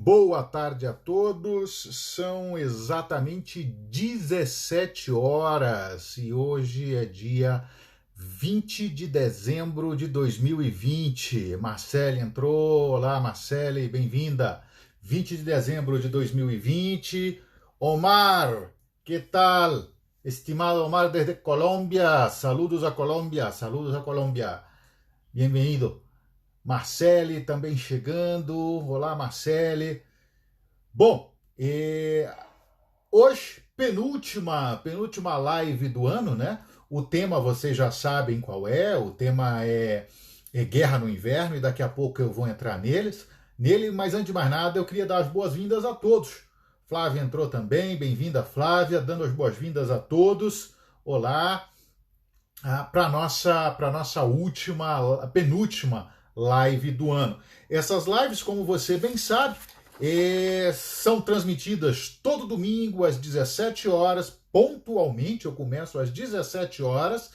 Boa tarde a todos, são exatamente 17 horas e hoje é dia 20 de dezembro de 2020. Marcele entrou, olá Marcele, bem-vinda. 20 de dezembro de 2020. Omar, que tal? Estimado Omar desde Colômbia, saludos a Colômbia, bem-vindo. Marcele também chegando. Olá, Marcele. Bom, hoje, penúltima live do ano, né? O tema vocês já sabem qual é. O tema é Guerra no Inverno e daqui a pouco eu vou entrar nele. Mas antes de mais nada, eu queria dar as boas-vindas a todos. Flávia entrou também. Bem-vinda, Flávia. Dando as boas-vindas a todos. Olá. Para nossa penúltima live do ano. Essas lives, como você bem sabe, são transmitidas todo domingo às 17 horas, pontualmente. Eu começo às 17 horas,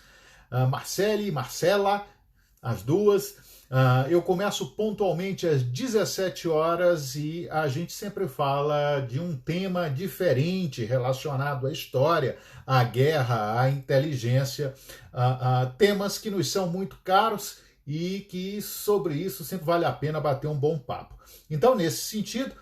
Marcele e Marcela, as duas. Eu começo pontualmente às 17 horas e a gente sempre fala de um tema diferente relacionado à história, à guerra, à inteligência, temas que nos são muito caros e que sobre isso sempre vale a pena bater um bom papo. Então, nesse sentido,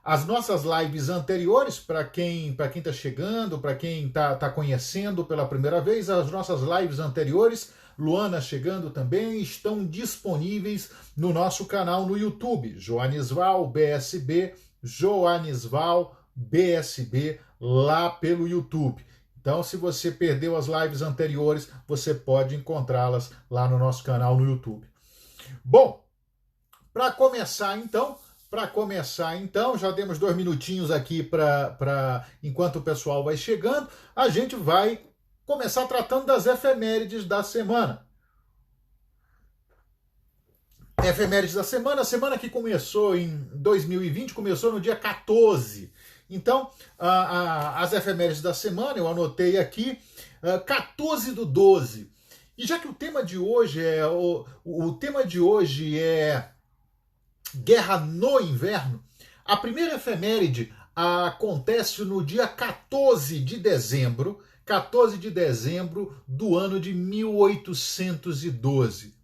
as nossas lives anteriores, para quem está chegando, para quem está conhecendo pela primeira vez, as nossas lives anteriores, Luana chegando também, estão disponíveis no nosso canal no YouTube, Joanisval BSB, lá pelo YouTube. Então, se você perdeu as lives anteriores, você pode encontrá-las lá no nosso canal no YouTube. Bom, para começar então, já demos 2 minutinhos aqui enquanto o pessoal vai chegando, a gente vai começar tratando das efemérides da semana. Efemérides da semana, a semana que começou em 2020, começou no dia 14. Então, as efemérides da semana, eu anotei aqui, 14/12. E já que o tema de hoje é Guerra no Inverno, a primeira efeméride acontece no dia 14 de dezembro do ano de 1812.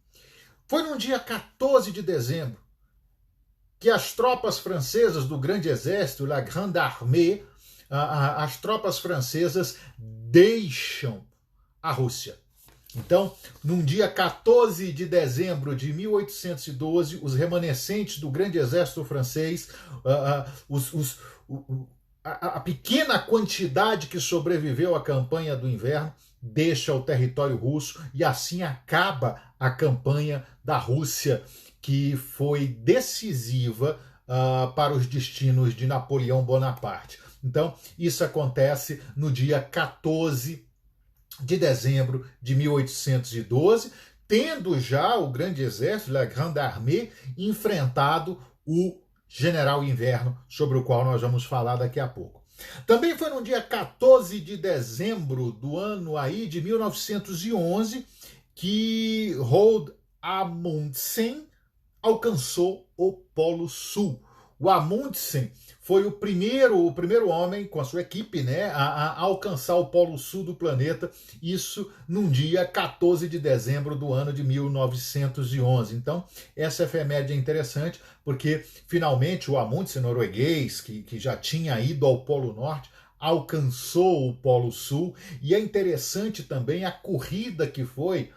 Foi no dia 14 de dezembro que as tropas francesas do Grande Exército, La Grande Armée, as tropas francesas deixam a Rússia. Então, num dia 14 de dezembro de 1812, os remanescentes do Grande Exército francês, a pequena quantidade que sobreviveu à campanha do inverno, deixa o território russo e assim acaba a campanha da Rússia, que foi decisiva para os destinos de Napoleão Bonaparte. Então, isso acontece no dia 14 de dezembro de 1812, tendo já o Grande Exército, La Grande Armée, enfrentado o General Inverno, sobre o qual nós vamos falar daqui a pouco. Também foi no dia 14 de dezembro do ano aí de 1911 que Roald Amundsen alcançou o Polo Sul. O Amundsen foi o primeiro homem com a sua equipe, né, a alcançar o Polo Sul do planeta, isso num dia 14 de dezembro do ano de 1911. Então, essa efeméride é interessante, porque finalmente o Amundsen, norueguês, que já tinha ido ao Polo Norte, alcançou o Polo Sul, e é interessante também a corrida que foi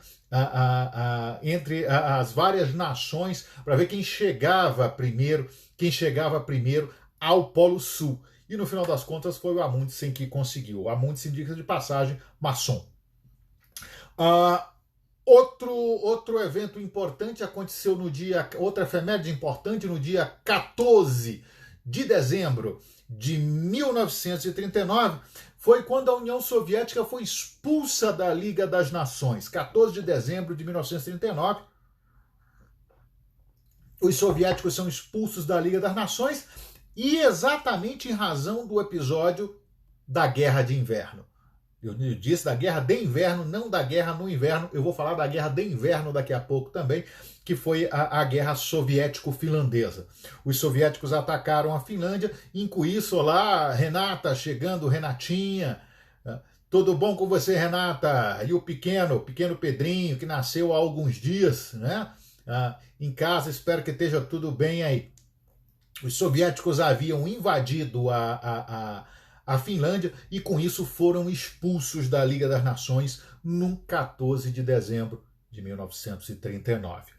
entre as várias nações para ver quem chegava primeiro ao Polo Sul. E no final das contas foi o Amundsen que conseguiu. O Amundsen, dica de passagem, maçom. Outro evento importante aconteceu outra efeméride importante no dia 14 de dezembro de 1939, foi quando a União Soviética foi expulsa da Liga das Nações. 14 de dezembro de 1939, os soviéticos são expulsos da Liga das Nações, e exatamente em razão do episódio da Guerra de Inverno. Eu disse da guerra de inverno, não da guerra no inverno. Eu vou falar da guerra de inverno daqui a pouco também, que foi a guerra soviético-finlandesa. Os soviéticos atacaram a Finlândia, e com isso, olá, Renata, chegando, Renatinha. Tudo bom com você, Renata? E o pequeno Pedrinho, que nasceu há alguns dias, né? Em casa, espero que esteja tudo bem aí. Os soviéticos haviam invadido a Finlândia e com isso foram expulsos da Liga das Nações no 14 de dezembro de 1939.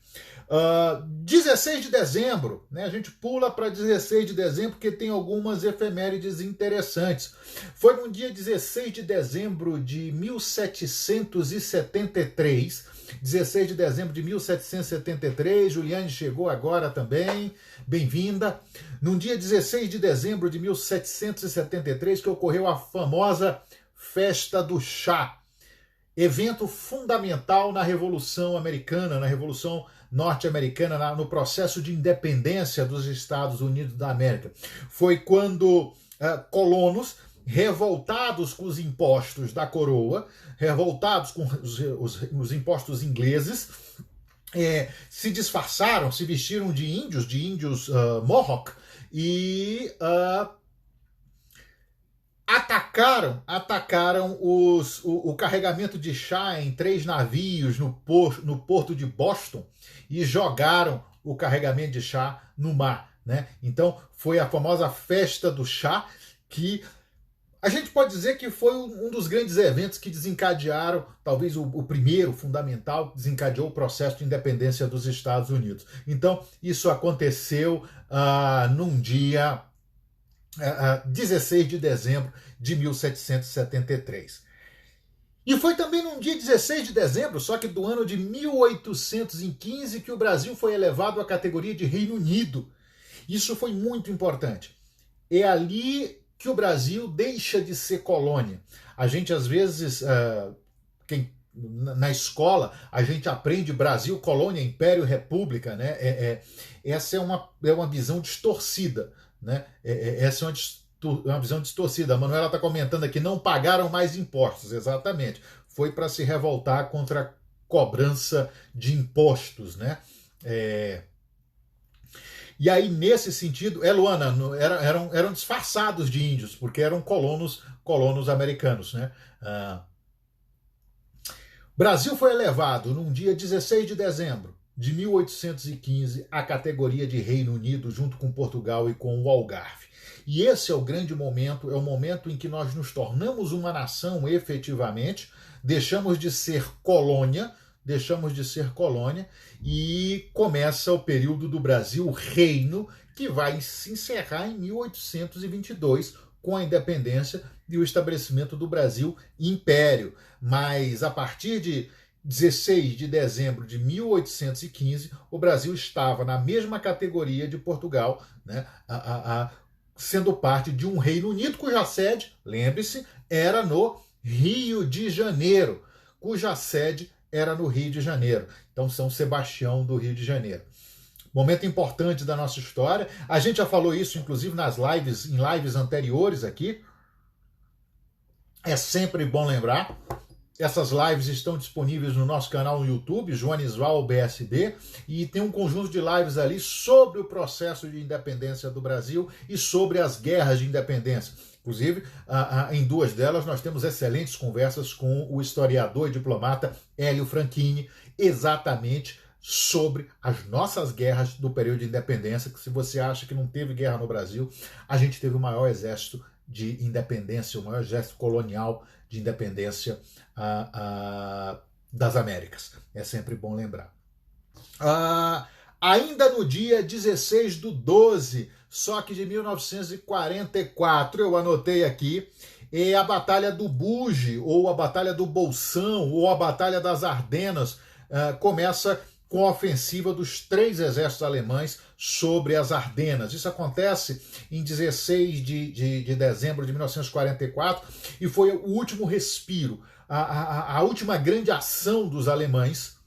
16 de dezembro, né? A gente pula para 16 de dezembro porque tem algumas efemérides interessantes. Foi no dia 16 de dezembro de 1773, 16 de dezembro de 1773, Juliane chegou agora também, bem-vinda. No dia 16 de dezembro de 1773 que ocorreu a famosa Festa do Chá, evento fundamental na Revolução Americana, na Revolução Norte-Americana, no processo de independência dos Estados Unidos da América. Foi quando colonos revoltados com os impostos da coroa, revoltados com os impostos ingleses, se disfarçaram, se vestiram de índios Mohawk, e atacaram o carregamento de chá em 3 navios no porto de Boston e jogaram o carregamento de chá no mar, né? Então foi a famosa Festa do Chá, que a gente pode dizer que foi um dos grandes eventos que desencadearam, talvez o primeiro fundamental, desencadeou o processo de independência dos Estados Unidos. Então, isso aconteceu num dia 16 de dezembro de 1773. E foi também num dia 16 de dezembro, só que do ano de 1815, que o Brasil foi elevado à categoria de Reino Unido. Isso foi muito importante. É ali que o Brasil deixa de ser colônia. A gente, às vezes, na escola, a gente aprende Brasil, colônia, império, república, né? Essa é uma visão distorcida, né? Essa é uma visão distorcida. A Manuela está comentando aqui, não pagaram mais impostos, exatamente. Foi para se revoltar contra a cobrança de impostos, né? E aí, nesse sentido, Luana, eram disfarçados de índios, porque eram colonos americanos, né? Brasil foi elevado, num dia 16 de dezembro de 1815, à categoria de Reino Unido, junto com Portugal e com o Algarve. E esse é o grande momento, é o momento em que nós nos tornamos uma nação efetivamente, deixamos de ser colônia, e começa o período do Brasil Reino, que vai se encerrar em 1822, com a independência e o estabelecimento do Brasil Império. Mas a partir de 16 de dezembro de 1815, o Brasil estava na mesma categoria de Portugal, né, sendo parte de um Reino Unido cuja sede, lembre-se, era no Rio de Janeiro, cuja sede era no Rio de Janeiro. Então, São Sebastião do Rio de Janeiro. Momento importante da nossa história. A gente já falou isso, inclusive, em lives anteriores aqui. É sempre bom lembrar. Essas lives estão disponíveis no nosso canal no YouTube, Joanisval BSB, e tem um conjunto de lives ali sobre o processo de independência do Brasil e sobre as guerras de independência. Inclusive, em 2 delas, nós temos excelentes conversas com o historiador e diplomata Hélio Franchini, exatamente sobre as nossas guerras do período de independência, que se você acha que não teve guerra no Brasil, a gente teve o maior exército de independência, o maior exército colonial de independência das Américas. É sempre bom lembrar. Ainda no dia 16/12, só que de 1944, eu anotei aqui, é a Batalha do Buge, ou a Batalha do Bolsão, ou a Batalha das Ardenas, começa com a ofensiva dos 3 exércitos alemães sobre as Ardenas. Isso acontece em 16 de dezembro de 1944 e foi o último respiro, a última grande ação dos alemães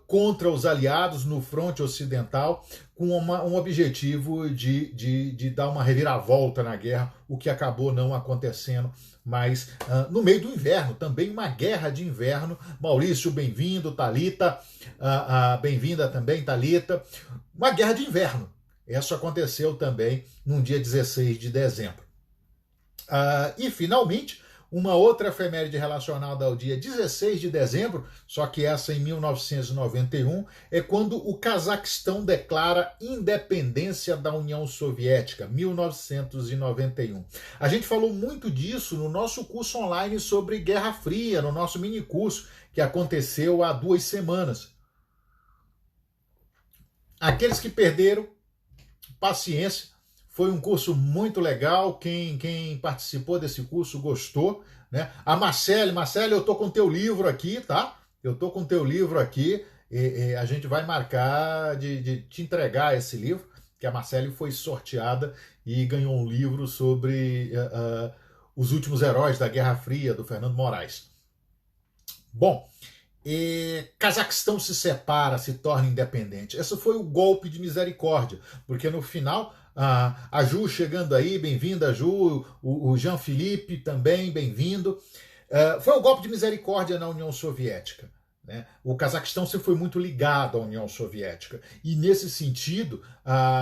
contra os aliados no fronte ocidental, com um objetivo de dar uma reviravolta na guerra, o que acabou não acontecendo. Mas no meio do inverno, também uma guerra de inverno. Maurício, bem-vindo, Thalita, bem-vinda também, Thalita. Uma guerra de inverno. Isso aconteceu também no dia 16 de dezembro. E, finalmente, uma outra efeméride relacionada ao dia 16 de dezembro, só que essa em 1991, é quando o Cazaquistão declara independência da União Soviética, 1991. A gente falou muito disso no nosso curso online sobre Guerra Fria, no nosso mini curso, que aconteceu há 2 semanas. Aqueles que perderam, paciência. Foi um curso muito legal, quem participou desse curso gostou, né? A Marcele, eu tô com teu livro aqui, tá? Eu tô com teu livro aqui, a gente vai marcar de te entregar esse livro, que a Marcele foi sorteada e ganhou um livro sobre os últimos heróis da Guerra Fria, do Fernando Moraes. Bom, Cazaquistão se separa, se torna independente. Esse foi o golpe de misericórdia, porque no final, a Ju chegando aí, bem-vinda, Ju, o Jean-Philippe também, bem-vindo. Foi o golpe de misericórdia na União Soviética. Né? O Cazaquistão sempre foi muito ligado à União Soviética. E, nesse sentido,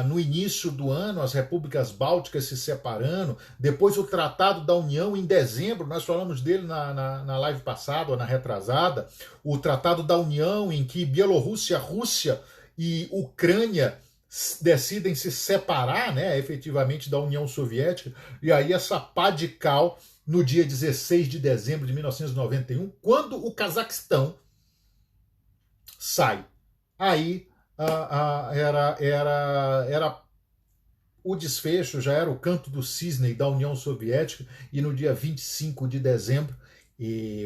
no início do ano, as repúblicas bálticas se separando, depois o Tratado da União, em dezembro, nós falamos dele na live passada, ou na retrasada, o Tratado da União, em que Bielorrússia, Rússia e Ucrânia decidem se separar, né, efetivamente, da União Soviética, e aí essa pá de cal, no dia 16 de dezembro de 1991, quando o Cazaquistão sai. Aí era o desfecho, já era o canto do cisne da União Soviética, e no dia 25 de dezembro,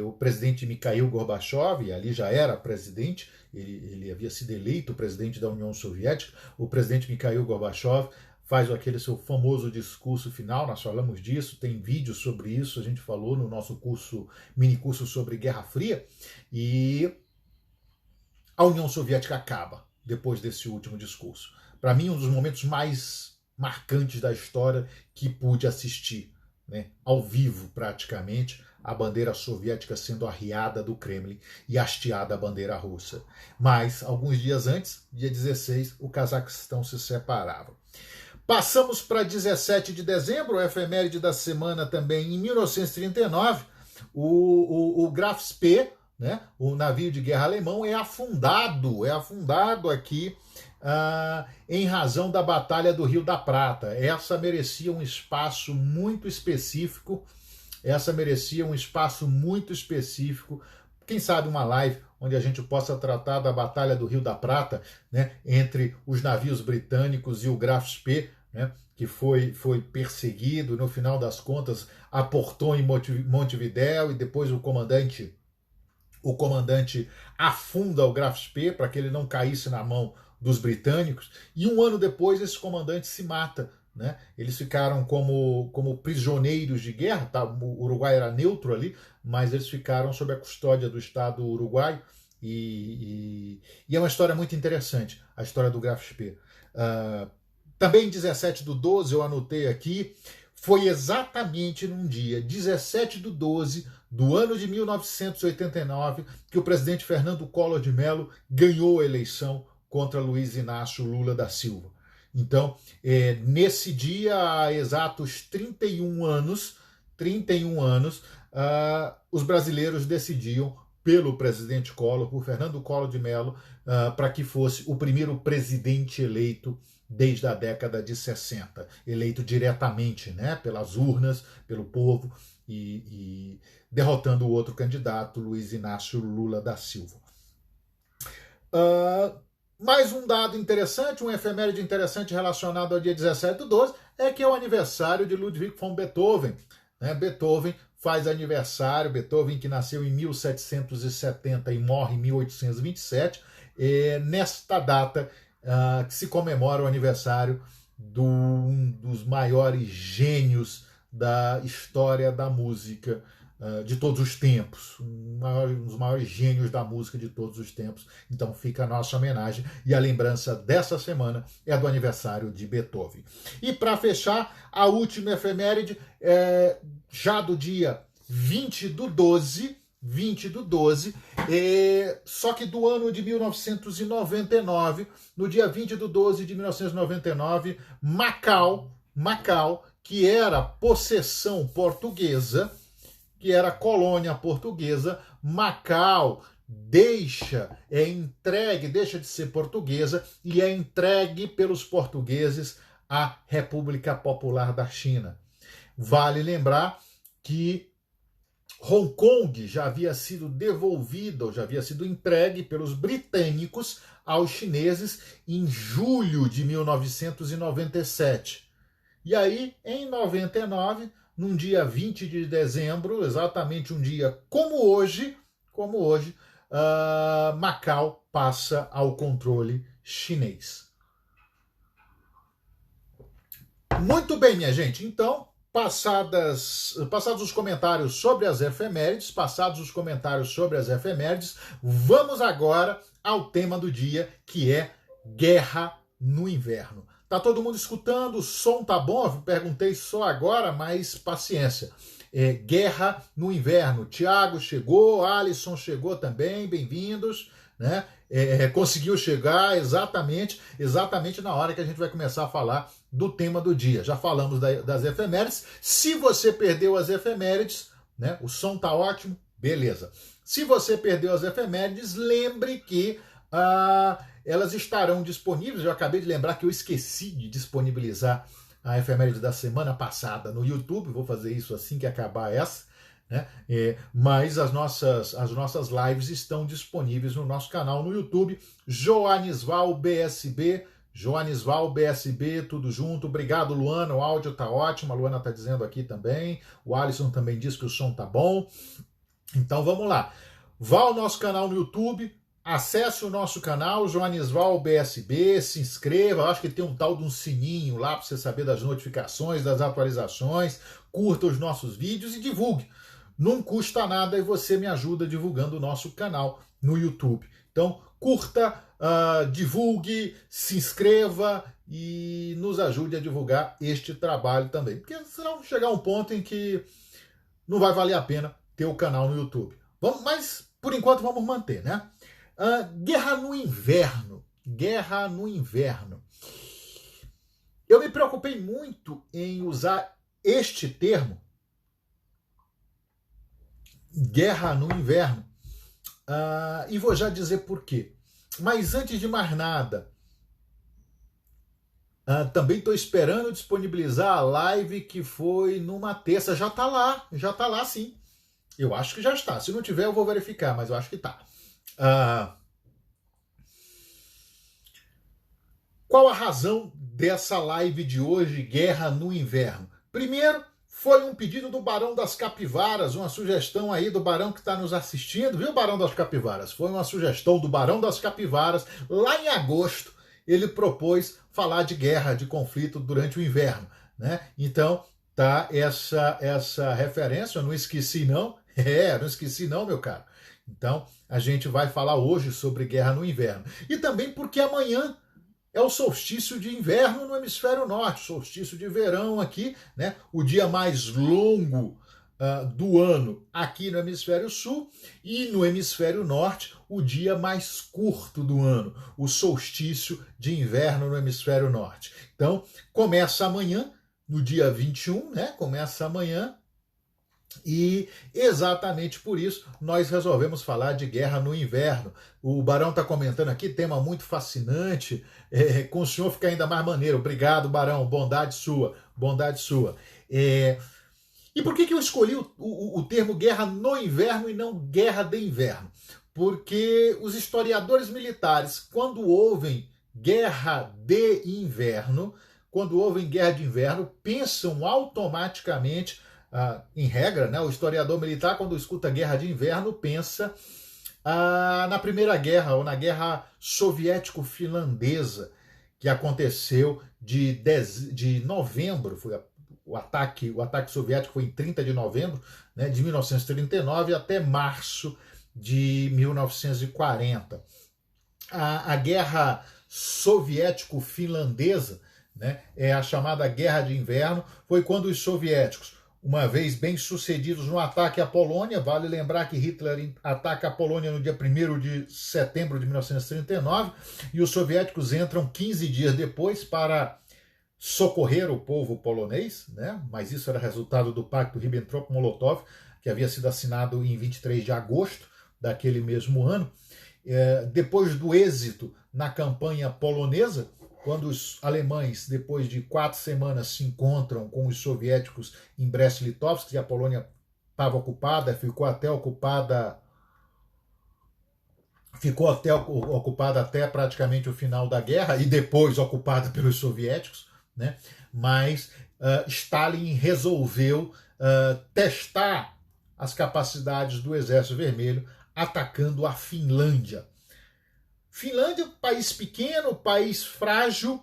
o presidente Mikhail Gorbachev, e ali já era presidente, ele havia sido eleito presidente da União Soviética, o presidente Mikhail Gorbachev faz aquele seu famoso discurso final, nós falamos disso, tem vídeo sobre isso, a gente falou no nosso curso, mini curso sobre Guerra Fria, e a União Soviética acaba depois desse último discurso. Para mim, um dos momentos mais marcantes da história que pude assistir, né, ao vivo praticamente, a bandeira soviética sendo arriada do Kremlin e hasteada a bandeira russa. Mas, alguns dias antes, dia 16, o Cazaquistão se separava. Passamos para 17 de dezembro, a efeméride da semana também, em 1939, o Graf Spee, né, o navio de guerra alemão, é afundado aqui em razão da Batalha do Rio da Prata. Essa merecia um espaço muito específico, quem sabe uma live onde a gente possa tratar da Batalha do Rio da Prata, né, entre os navios britânicos e o Graf Spee, né, que foi perseguido, no final das contas aportou em Montevidéu, e depois o comandante afunda o Graf Spee para que ele não caísse na mão dos britânicos, e um ano depois esse comandante se mata. Né? Eles ficaram como prisioneiros de guerra, tá? O Uruguai era neutro ali, mas eles ficaram sob a custódia do Estado uruguaio, e é uma história muito interessante, a história do Graf Spee. Também 17/12, eu anotei aqui, foi exatamente num dia 17/12 do ano de 1989 que o presidente Fernando Collor de Mello ganhou a eleição contra Luiz Inácio Lula da Silva. Então, nesse dia, há exatos 31 anos, os brasileiros decidiam pelo presidente Collor, por Fernando Collor de Mello, para que fosse o primeiro presidente eleito desde a década de 60, eleito diretamente, né, pelas urnas, pelo povo, e derrotando o outro candidato, Luiz Inácio Lula da Silva. Mais um dado interessante, um efeméride interessante relacionado ao dia 17/12, é que é o aniversário de Ludwig von Beethoven. Né? Beethoven faz aniversário, Beethoven que nasceu em 1770 e morre em 1827, nesta data que se comemora o aniversário de um dos maiores gênios da história da música, de todos os tempos, um dos maiores gênios da música de todos os tempos. Então fica a nossa homenagem, e a lembrança dessa semana é do aniversário de Beethoven. E para fechar, a última efeméride já do dia 20/12, só que do ano de 1999, no dia 20/12 de 1999, Macau, que era possessão portuguesa, que era colônia portuguesa, Macau deixa de ser portuguesa e é entregue pelos portugueses à República Popular da China. Vale lembrar que Hong Kong já havia sido devolvida, ou já havia sido entregue pelos britânicos aos chineses em julho de 1997. E aí, em 99, num dia 20 de dezembro, exatamente um dia como hoje, Macau passa ao controle chinês. Muito bem, minha gente. Então, passados os comentários sobre as efemérides, vamos agora ao tema do dia, que é guerra no inverno. Tá todo mundo escutando? O som tá bom? Eu perguntei só agora, mas paciência. Guerra no inverno. Tiago chegou, Alisson chegou também, bem-vindos, né? Conseguiu chegar exatamente na hora que a gente vai começar a falar do tema do dia. Já falamos das efemérides. Se você perdeu as efemérides, né? O som tá ótimo, beleza. Se você perdeu as efemérides, lembre que elas estarão disponíveis. Eu acabei de lembrar que eu esqueci de disponibilizar a efeméride da semana passada no YouTube. Vou fazer isso assim que acabar essa, né? Mas as nossas lives estão disponíveis no nosso canal no YouTube, Joanisval BSB, tudo junto. Obrigado, Luana, o áudio tá ótimo, a Luana tá dizendo aqui também, o Alisson também disse que o som tá bom. Então vamos lá, vá ao nosso canal no YouTube, acesse o nosso canal, Joanisval BSB, se inscreva, acho que tem um tal de um sininho lá para você saber das notificações, das atualizações, curta os nossos vídeos e divulgue. Não custa nada e você me ajuda divulgando o nosso canal no YouTube. Então, curta, divulgue, se inscreva e nos ajude a divulgar este trabalho também. Porque senão chegar um ponto em que não vai valer a pena ter o canal no YouTube. Mas, por enquanto, vamos manter, né? Guerra no inverno. Eu me preocupei muito em usar este termo, guerra no inverno, e vou já dizer por quê. Mas antes de mais nada, também estou esperando disponibilizar a live que foi numa terça. Já está lá sim. Eu acho que já está. Se não tiver, eu vou verificar, mas eu acho que está. Qual a razão dessa live de hoje, Guerra no Inverno? Primeiro, foi um pedido do Barão das Capivaras, uma sugestão aí do Barão que está nos assistindo, viu, Barão das Capivaras? Foi uma sugestão do Barão das Capivaras, lá em agosto, ele propôs falar de guerra, de conflito durante o inverno, né? Então, tá essa referência, eu não esqueci não, não esqueci não, meu caro. Então, a gente vai falar hoje sobre guerra no inverno. E também porque amanhã é o solstício de inverno no hemisfério norte, solstício de verão aqui, né? O dia mais longo do ano aqui no hemisfério sul, e no hemisfério norte o dia mais curto do ano, o solstício de inverno no hemisfério norte. Então, começa amanhã, no dia 21, né? Começa amanhã. E exatamente por isso nós resolvemos falar de guerra no inverno. O Barão está comentando aqui, tema muito fascinante, com o senhor fica ainda mais maneiro. Obrigado, Barão, bondade sua, bondade sua. E por que eu escolhi o termo guerra no inverno e não guerra de inverno? Porque os historiadores militares, quando ouvem guerra de inverno, pensam automaticamente, em regra, né, o historiador militar, quando escuta guerra de inverno, pensa na Primeira Guerra, ou na Guerra Soviético-Finlandesa, que aconteceu de novembro, foi o ataque soviético foi em 30 de novembro, né, de 1939 até março de 1940. A guerra soviético-finlandesa, né, é a chamada Guerra de Inverno, foi quando os soviéticos, uma vez bem sucedidos no ataque à Polônia, vale lembrar que Hitler ataca a Polônia no dia 1º de setembro de 1939, e os soviéticos entram 15 dias depois para socorrer o povo polonês, né? Mas isso era resultado do pacto Ribbentrop-Molotov, que havia sido assinado em 23 de agosto daquele mesmo ano. Depois do êxito na campanha polonesa, quando os alemães, depois de 4 semanas, se encontram com os soviéticos em Brest-Litovsk, e a Polônia estava ocupada, ficou ocupada até praticamente o final da guerra, e depois ocupada pelos soviéticos, né? Mas Stalin resolveu testar as capacidades do Exército Vermelho atacando a Finlândia. Finlândia, país pequeno, país frágil,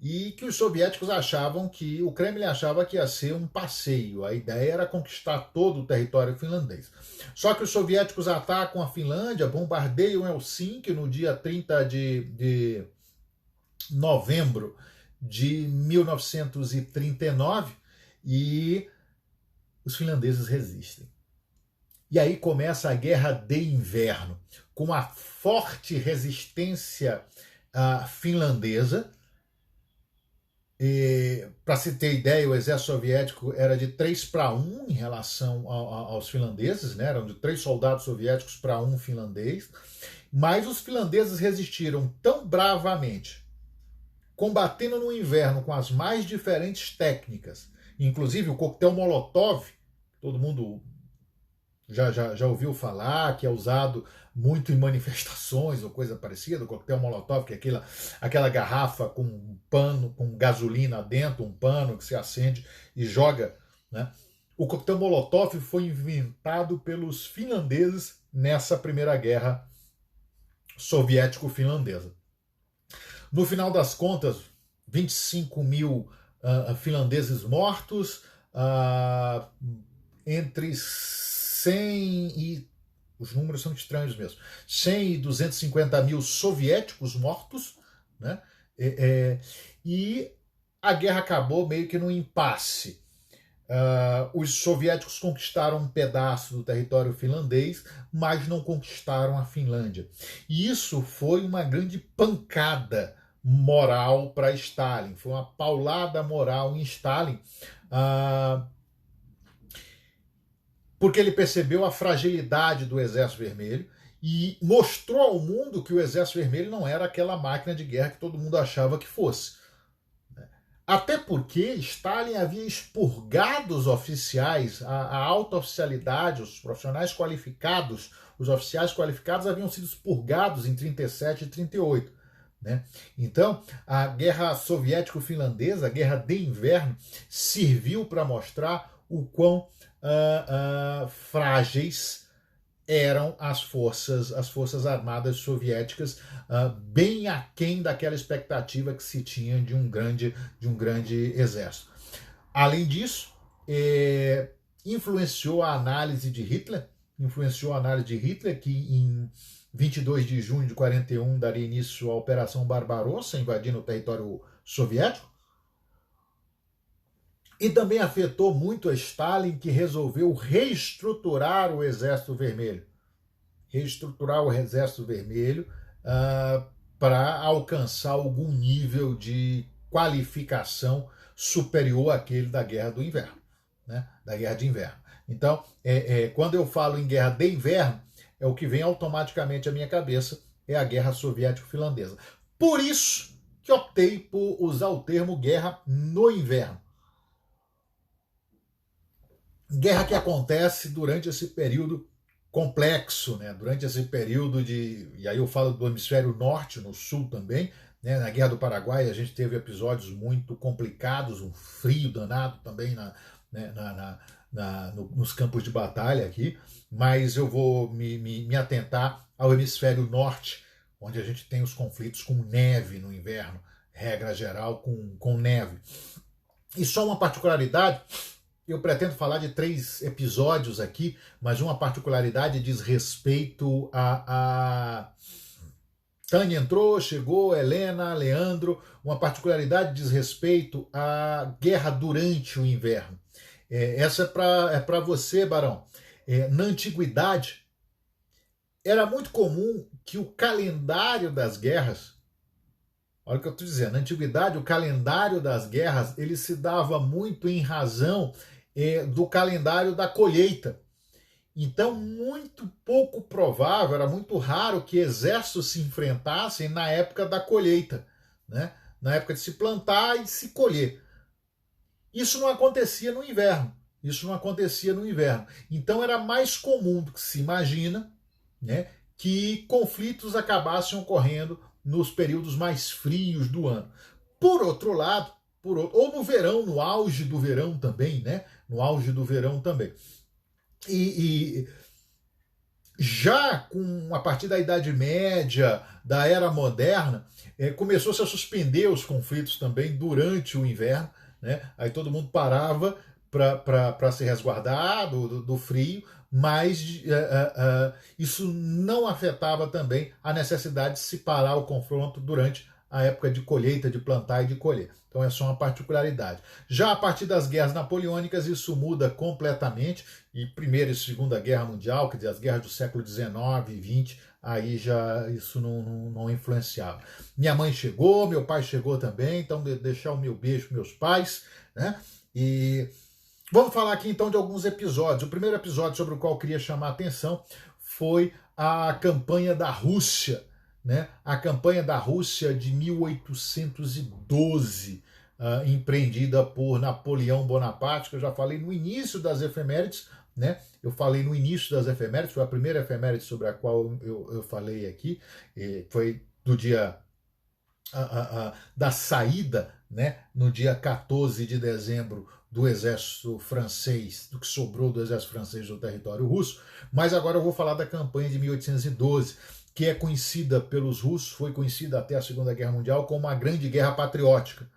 e que os soviéticos achavam que, o Kremlin achava que ia ser um passeio. A ideia era conquistar todo o território finlandês. Só que os soviéticos atacam a Finlândia, bombardeiam Helsinki no dia 30 de novembro de 1939, e os finlandeses resistem. E aí começa a Guerra de Inverno, com a forte resistência finlandesa. Para se ter ideia, o exército soviético era de 3-1 em relação aos finlandeses, né? Eram de 3 soldados soviéticos para 1 finlandês, mas os finlandeses resistiram tão bravamente, combatendo no inverno com as mais diferentes técnicas, inclusive o coquetel Molotov, todo mundo já ouviu falar, que é usado muito em manifestações ou coisa parecida, o coquetel Molotov, que é aquela garrafa com um pano, com gasolina dentro, um pano que se acende e joga, né? O coquetel Molotov foi inventado pelos finlandeses nessa primeira guerra soviético-finlandesa. No final das contas, 25 mil finlandeses mortos, entre 100 e... os números são estranhos mesmo. 100 e 250 mil soviéticos mortos, né? E a guerra acabou meio que num impasse. Os soviéticos conquistaram um pedaço do território finlandês, mas não conquistaram a Finlândia. E isso foi uma grande pancada moral para Stalin. Foi uma paulada moral em Stalin, porque ele percebeu a fragilidade do Exército Vermelho e mostrou ao mundo que o Exército Vermelho não era aquela máquina de guerra que todo mundo achava que fosse. Até porque Stalin havia expurgado os oficiais, a alta oficialidade, os profissionais qualificados, os oficiais qualificados haviam sido expurgados em 37 e 38. Né? Então, a guerra soviético-finlandesa, a guerra de inverno, serviu para mostrar o quão frágeis eram as forças armadas soviéticas, bem aquém daquela expectativa que se tinha de um grande exército. Além disso, influenciou a análise de Hitler, que em 22 de junho de 41 daria início à Operação Barbarossa, invadindo o território soviético. E também afetou muito a Stalin, que resolveu reestruturar o Exército Vermelho. Para alcançar algum nível de qualificação superior àquele da Guerra do Inverno, né? Da Guerra de Inverno. Então, quando eu falo em Guerra de Inverno, o que vem automaticamente à minha cabeça é a Guerra Soviético-Finlandesa. Por isso que optei por usar o termo Guerra no Inverno. Guerra que acontece durante esse período complexo, né? Durante esse período e aí eu falo do hemisfério norte, no sul também, né? Na Guerra do Paraguai a gente teve episódios muito complicados, um frio danado também nos campos de batalha aqui, mas eu vou me atentar ao hemisfério norte, onde a gente tem os conflitos com neve no inverno, regra geral com neve. E só uma particularidade, eu pretendo falar de 3 episódios aqui, mas uma particularidade diz respeito a Tânia entrou, chegou, Helena, Leandro. Uma particularidade diz respeito à guerra durante o inverno. Essa é para você, Barão. Na antiguidade, era muito comum que o calendário das guerras, olha o que eu estou dizendo, na antiguidade o calendário das guerras ele se dava muito em razão do calendário da colheita. Então, muito pouco provável, era muito raro que exércitos se enfrentassem na época da colheita, né? Na época de se plantar e de se colher. Isso não acontecia no inverno. Isso não acontecia no inverno. Então, era mais comum do que se imagina, né, que conflitos acabassem ocorrendo nos períodos mais frios do ano. Por outro lado, ou no verão, no auge do verão também, né? No auge do verão também. E já a partir da Idade Média, da Era Moderna, começou-se a suspender os conflitos também durante o inverno, né? Aí todo mundo parava para se resguardar do frio, mas isso não afetava também a necessidade de se parar o confronto durante a época de colheita, de plantar e de colher. Então é só uma particularidade. Já a partir das guerras napoleônicas isso muda completamente, e Primeira e Segunda Guerra Mundial, quer dizer, as guerras do século XIX e XX, aí já isso não influenciava. Minha mãe chegou, meu pai chegou também, então deixar o meu beijo para meus pais, né? E vamos falar aqui então de alguns episódios. O primeiro episódio sobre o qual eu queria chamar a atenção foi a campanha da Rússia, né? A campanha da Rússia de 1812, empreendida por Napoleão Bonaparte, que eu já falei no início das efemérides, né? Eu falei no início das efemérides, foi a primeira efeméride sobre a qual eu falei aqui, foi do dia da saída, né? No dia 14 de dezembro do exército francês, do que sobrou do exército francês do território russo, mas agora eu vou falar da campanha de 1812, que é conhecida pelos russos, foi conhecida até a Segunda Guerra Mundial como a Grande Guerra Patriótica,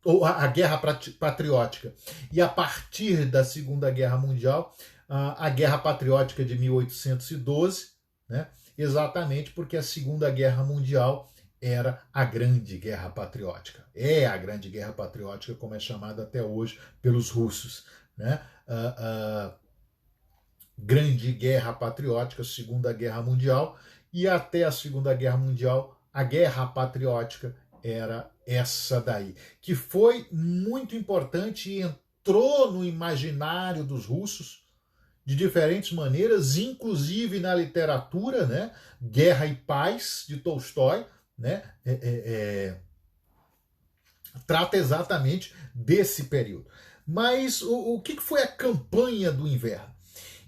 ou a Guerra Patriótica. E a partir da Segunda Guerra Mundial, a Guerra Patriótica de 1812, né, exatamente porque a Segunda Guerra Mundial era a Grande Guerra Patriótica. É a Grande Guerra Patriótica, como é chamada até hoje pelos russos, né? Grande Guerra Patriótica, Segunda Guerra Mundial, e até a Segunda Guerra Mundial, a Guerra Patriótica era essa daí, que foi muito importante e entrou no imaginário dos russos de diferentes maneiras, inclusive na literatura, né? Guerra e Paz, de Tolstói, né? Trata exatamente desse período. Mas o que foi a campanha do inverno?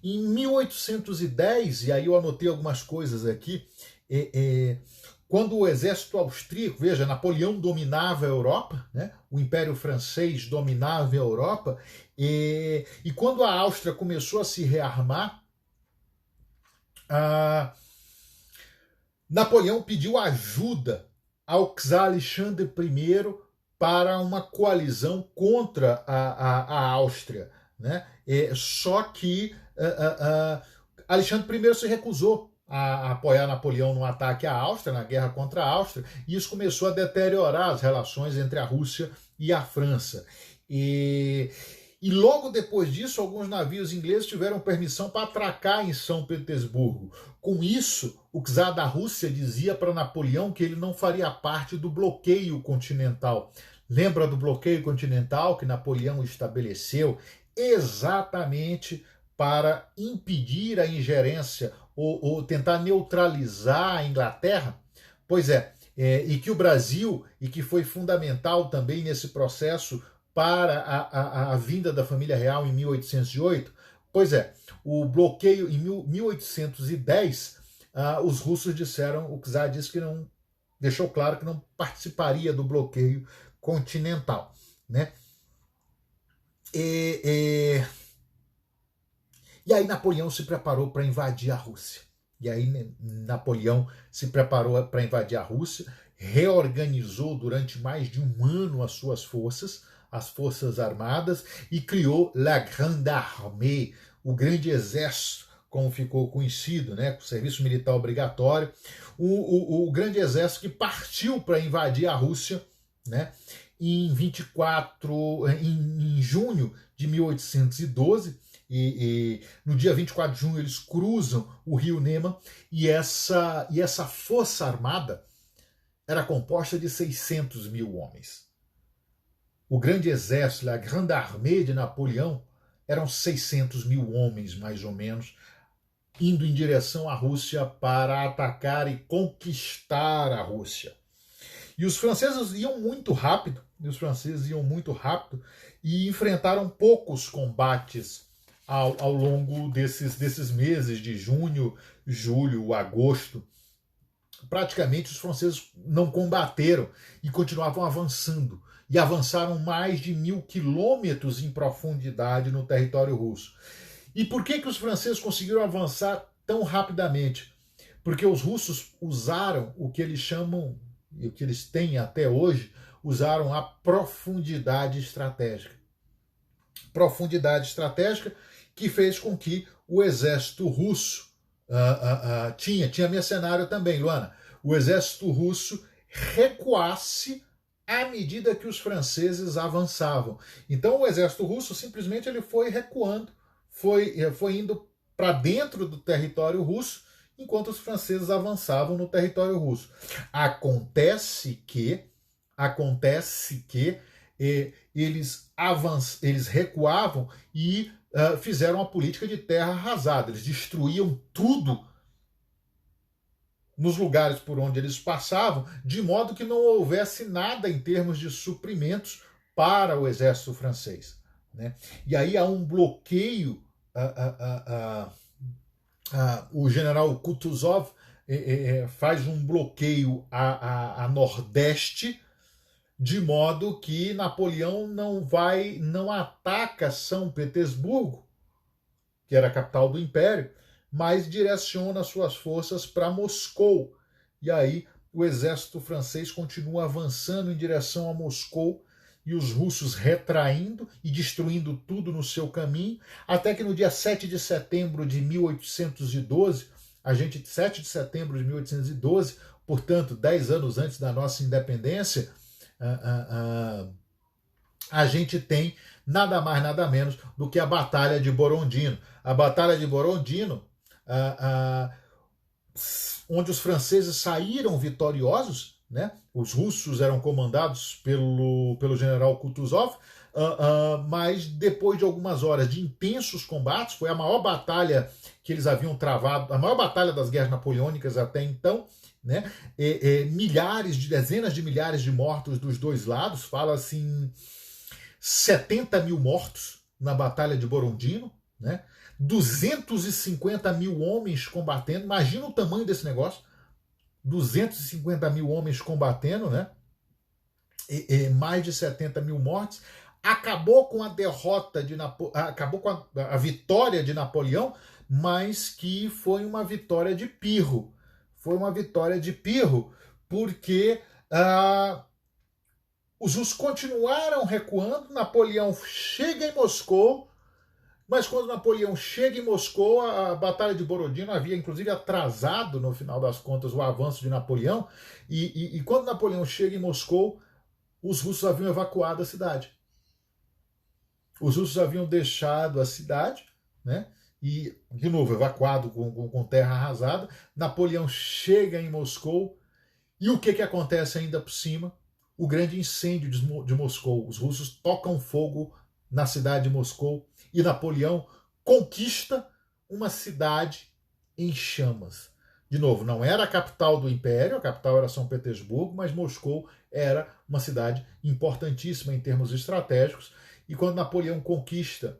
Em 1810, e aí eu anotei algumas coisas aqui, quando o exército austríaco, veja, Napoleão dominava a Europa, né? O Império Francês dominava a Europa, e quando a Áustria começou a se rearmar, Napoleão pediu ajuda ao czar Alexandre I para uma coalizão contra a Áustria, né? Só que Alexandre I se recusou a apoiar Napoleão no ataque à Áustria, na guerra contra a Áustria, e isso começou a deteriorar as relações entre a Rússia e a França. E logo depois disso, alguns navios ingleses tiveram permissão para atracar em São Petersburgo. Com isso, o czar da Rússia dizia para Napoleão que ele não faria parte do bloqueio continental. Lembra do bloqueio continental que Napoleão estabeleceu exatamente para impedir a ingerência ou tentar neutralizar a Inglaterra? Pois e que o Brasil, e que foi fundamental também nesse processo para a vinda da família real em 1808, o bloqueio em 1810, os russos disseram, o czar disse que não, deixou claro que não participaria do bloqueio continental, né? E aí Napoleão se preparou para invadir a Rússia. E aí Napoleão se preparou para invadir a Rússia, reorganizou durante mais de um ano as suas forças, as forças armadas e criou La Grande Armée, o grande exército, como ficou conhecido, né, com serviço militar obrigatório, o grande exército que partiu para invadir a Rússia, né, em junho de 1812, e no dia 24 de junho eles cruzam o rio Nema, e essa força armada era composta de 600 mil homens. O grande exército, a Grande Armée de Napoleão, eram 600 mil homens, mais ou menos, indo em direção à Rússia para atacar e conquistar a Rússia. E os franceses iam muito rápido, e enfrentaram poucos combates ao longo desses meses de junho, julho, agosto. Praticamente os franceses não combateram e continuavam avançando. E avançaram mais de 1000 quilômetros em profundidade no território russo. E por que os franceses conseguiram avançar tão rapidamente? Porque os russos usaram o que eles chamam, e o que eles têm até hoje, usaram a profundidade estratégica. Profundidade que fez com que o exército russo tinha mercenário também, Luana. O exército russo recuasse à medida que os franceses avançavam. Então o exército russo simplesmente ele foi recuando, foi indo para dentro do território russo, enquanto os franceses avançavam no território russo. Acontece que eles recuavam e fizeram uma política de terra arrasada. Eles destruíam tudo nos lugares por onde eles passavam, de modo que não houvesse nada em termos de suprimentos para o exército francês, né? E aí há um bloqueio. O general Kutuzov faz um bloqueio a nordeste, de modo que Napoleão não ataca São Petersburgo, que era a capital do Império, mas direciona suas forças para Moscou. E aí o exército francês continua avançando em direção a Moscou, e os russos retraindo e destruindo tudo no seu caminho, até que no dia 7 de setembro de 1812, 7 de setembro de 1812, portanto, 10 anos antes da nossa independência, a gente tem nada mais, nada menos do que a Batalha de Borodino. A Batalha de Borodino, onde os franceses saíram vitoriosos, né? Os russos eram comandados pelo general Kutuzov, mas depois de algumas horas de intensos combates, foi a maior batalha que eles haviam travado, a maior batalha das guerras napoleônicas até então, né? Dezenas de milhares de mortos dos dois lados, fala-se em 70 mil mortos na Batalha de Borodino, né? 250 mil homens combatendo, imagina o tamanho desse negócio, 250 mil homens combatendo, né? Mais de 70 mil mortes. Acabou com a derrota acabou com a vitória de Napoleão, mas que foi uma vitória de pirro. Foi uma vitória de pirro, porque os russos continuaram recuando. Napoleão chega em Moscou, mas quando Napoleão chega em Moscou, a Batalha de Borodino havia inclusive atrasado, no final das contas, o avanço de Napoleão, e quando Napoleão chega em Moscou, os russos haviam evacuado a cidade. Os russos haviam deixado a cidade, né? E, de novo, evacuado com terra arrasada. Napoleão chega em Moscou, e o que acontece ainda por cima? O grande incêndio de Moscou. Os russos tocam fogo na cidade de Moscou, e Napoleão conquista uma cidade em chamas. De novo, não era a capital do Império, a capital era São Petersburgo, mas Moscou era uma cidade importantíssima em termos estratégicos, e quando Napoleão conquista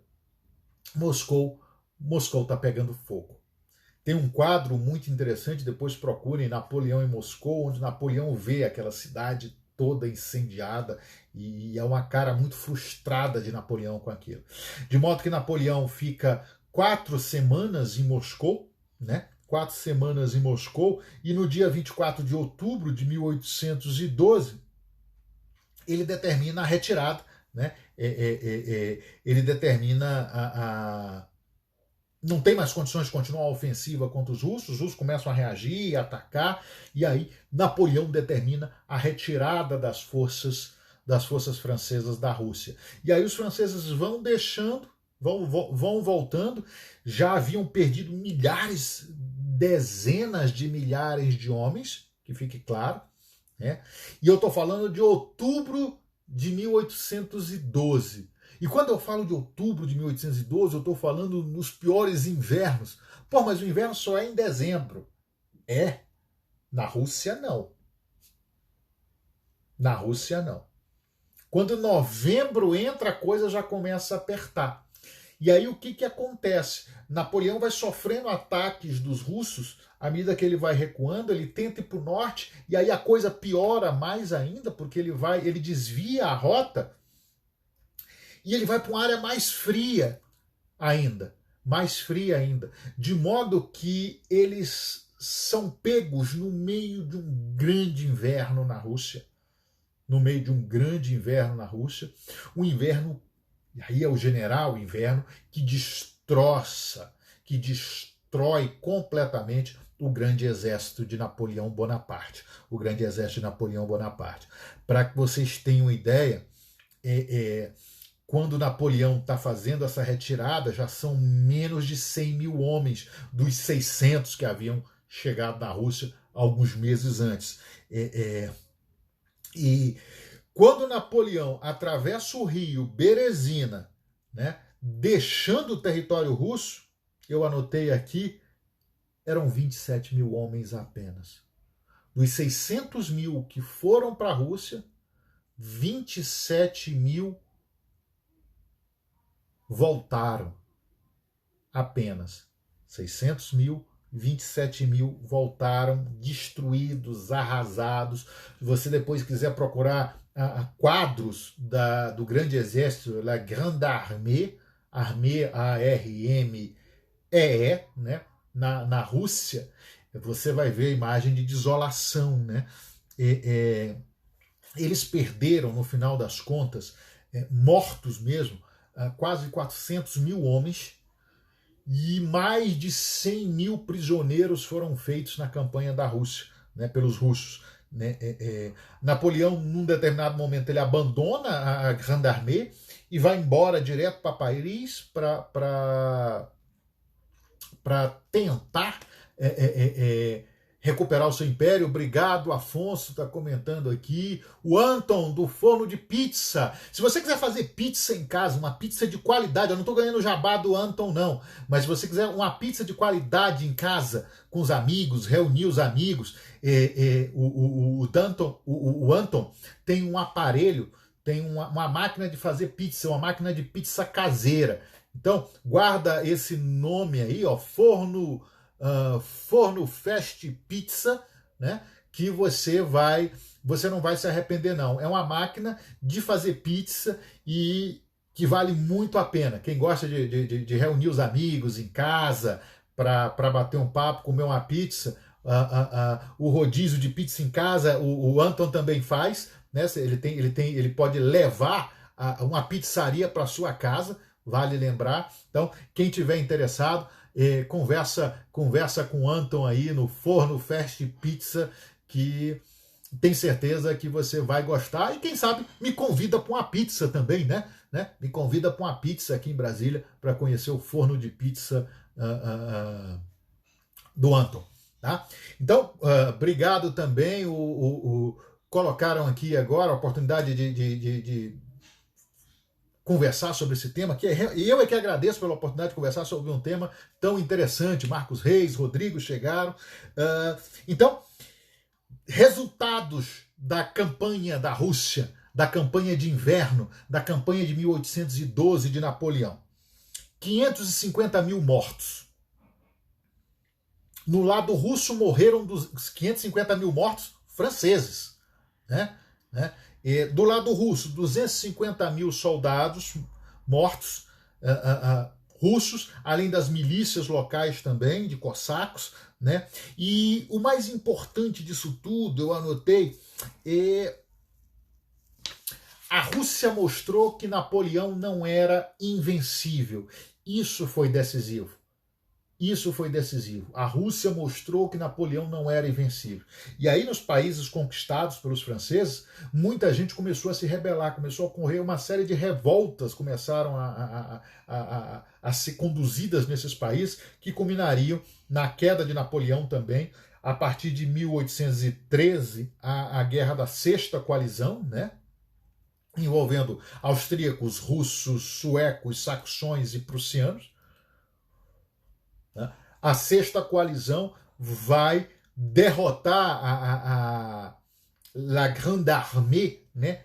Moscou está pegando fogo. Tem um quadro muito interessante, depois procurem Napoleão em Moscou, onde Napoleão vê aquela cidade toda incendiada, e é uma cara muito frustrada de Napoleão com aquilo. De modo que Napoleão fica 4 semanas em Moscou, né? 4 semanas em Moscou, e no dia 24 de outubro de 1812, ele determina a retirada né? Ele determina não tem mais condições de continuar a ofensiva contra os russos começam a reagir, a atacar, e aí Napoleão determina a retirada das forças francesas da Rússia. E aí os franceses vão deixando, vão voltando, já haviam perdido milhares, dezenas de milhares de homens, que fique claro, né? E eu estou falando de outubro de 1812. E quando eu falo de outubro de 1812, eu estou falando nos piores invernos. Pô, mas o inverno só é em dezembro. Na Rússia não. Na Rússia não. Quando novembro entra, a coisa já começa a apertar. E aí o que acontece? Napoleão vai sofrendo ataques dos russos à medida que ele vai recuando, ele tenta ir para o norte, e aí a coisa piora mais ainda, porque ele desvia a rota, e ele vai para uma área mais fria ainda, de modo que eles são pegos no meio de um grande inverno na Rússia, um inverno, e aí é o general inverno, que destrói completamente o grande exército de Napoleão Bonaparte. Para que vocês tenham ideia, quando Napoleão está fazendo essa retirada, já são menos de 100 mil homens dos 600 que haviam chegado na Rússia alguns meses antes. E quando Napoleão atravessa o rio Berezina, né, deixando o território russo, eu anotei aqui, eram 27 mil homens apenas. Dos 600 mil que foram para a Rússia, 27 mil voltaram apenas. 600 mil, 27 mil voltaram destruídos, arrasados. Se você depois quiser procurar quadros do grande exército, La Grande Armée, ARMEE, né, na Rússia, você vai ver a imagem de desolação, né? Eles perderam, no final das contas, mortos mesmo, quase 400 mil homens, e mais de 100 mil prisioneiros foram feitos na campanha da Rússia, né, pelos russos. Né? Napoleão, num determinado momento, ele abandona a Grande Armée e vai embora direto para Paris para tentar recuperar o seu império. Obrigado, Afonso está comentando aqui. O Anton, do Forno de Pizza. Se você quiser fazer pizza em casa, uma pizza de qualidade, eu não estou ganhando jabá do Anton, não, mas se você quiser uma pizza de qualidade em casa, com os amigos, reunir os amigos, o Anton tem um aparelho, tem uma máquina de fazer pizza, uma máquina de pizza caseira. Então, guarda esse nome aí, ó, Forno Fast Pizza, né? Que você não vai se arrepender, não. É uma máquina de fazer pizza e que vale muito a pena. Quem gosta de reunir os amigos em casa para bater um papo, comer uma pizza, o rodízio de pizza em casa, o Anton também faz, né? Ele pode levar uma pizzaria para sua casa, vale lembrar. Então, quem tiver interessado, conversa com o Anton aí no Forno Fast Pizza, que tem certeza que você vai gostar, e quem sabe me convida para uma pizza também, né? Me convida para uma pizza aqui em Brasília para conhecer o forno de pizza do Anton. Tá? Então, obrigado também. Colocaram aqui agora a oportunidade de conversar sobre esse tema, e eu é que agradeço pela oportunidade de conversar sobre um tema tão interessante. Marcos Reis, Rodrigo chegaram. Então, resultados da campanha da Rússia, da campanha de inverno, da campanha de 1812 de Napoleão. 550 mil mortos. No lado russo morreram dos 550 mil mortos franceses, né? Do lado russo, 250 mil soldados mortos russos, além das milícias locais também, de cossacos, né? E o mais importante disso tudo, eu anotei, A Rússia mostrou que Napoleão não era invencível. Isso foi decisivo. Isso foi decisivo. A Rússia mostrou que Napoleão não era invencível. E aí, nos países conquistados pelos franceses, muita gente começou a se rebelar, começou a ocorrer uma série de revoltas, começaram a ser conduzidas nesses países, que culminariam na queda de Napoleão também, a partir de 1813, a Guerra da Sexta Coalizão, né? Envolvendo austríacos, russos, suecos, saxões e prussianos. A Sexta Coalizão vai derrotar a Grande Armée, né?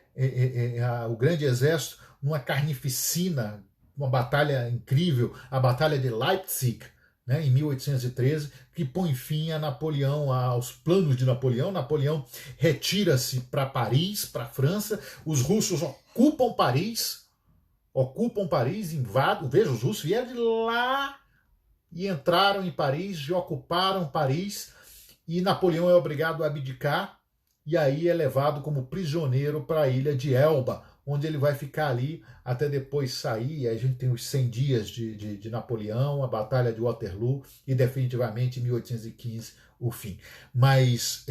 O Grande Exército, numa carnificina, uma batalha incrível, a Batalha de Leipzig, né, em 1813, que põe fim a Napoleão, aos planos de Napoleão. Napoleão retira-se para Paris, para a França, os russos ocupam Paris, invadem, veja, os russos vieram de lá e entraram em Paris, e ocuparam Paris, e Napoleão é obrigado a abdicar, e aí é levado como prisioneiro para a ilha de Elba, onde ele vai ficar ali até depois sair. E aí a gente tem os 100 dias de Napoleão, a Batalha de Waterloo, e definitivamente em 1815 o fim. Mas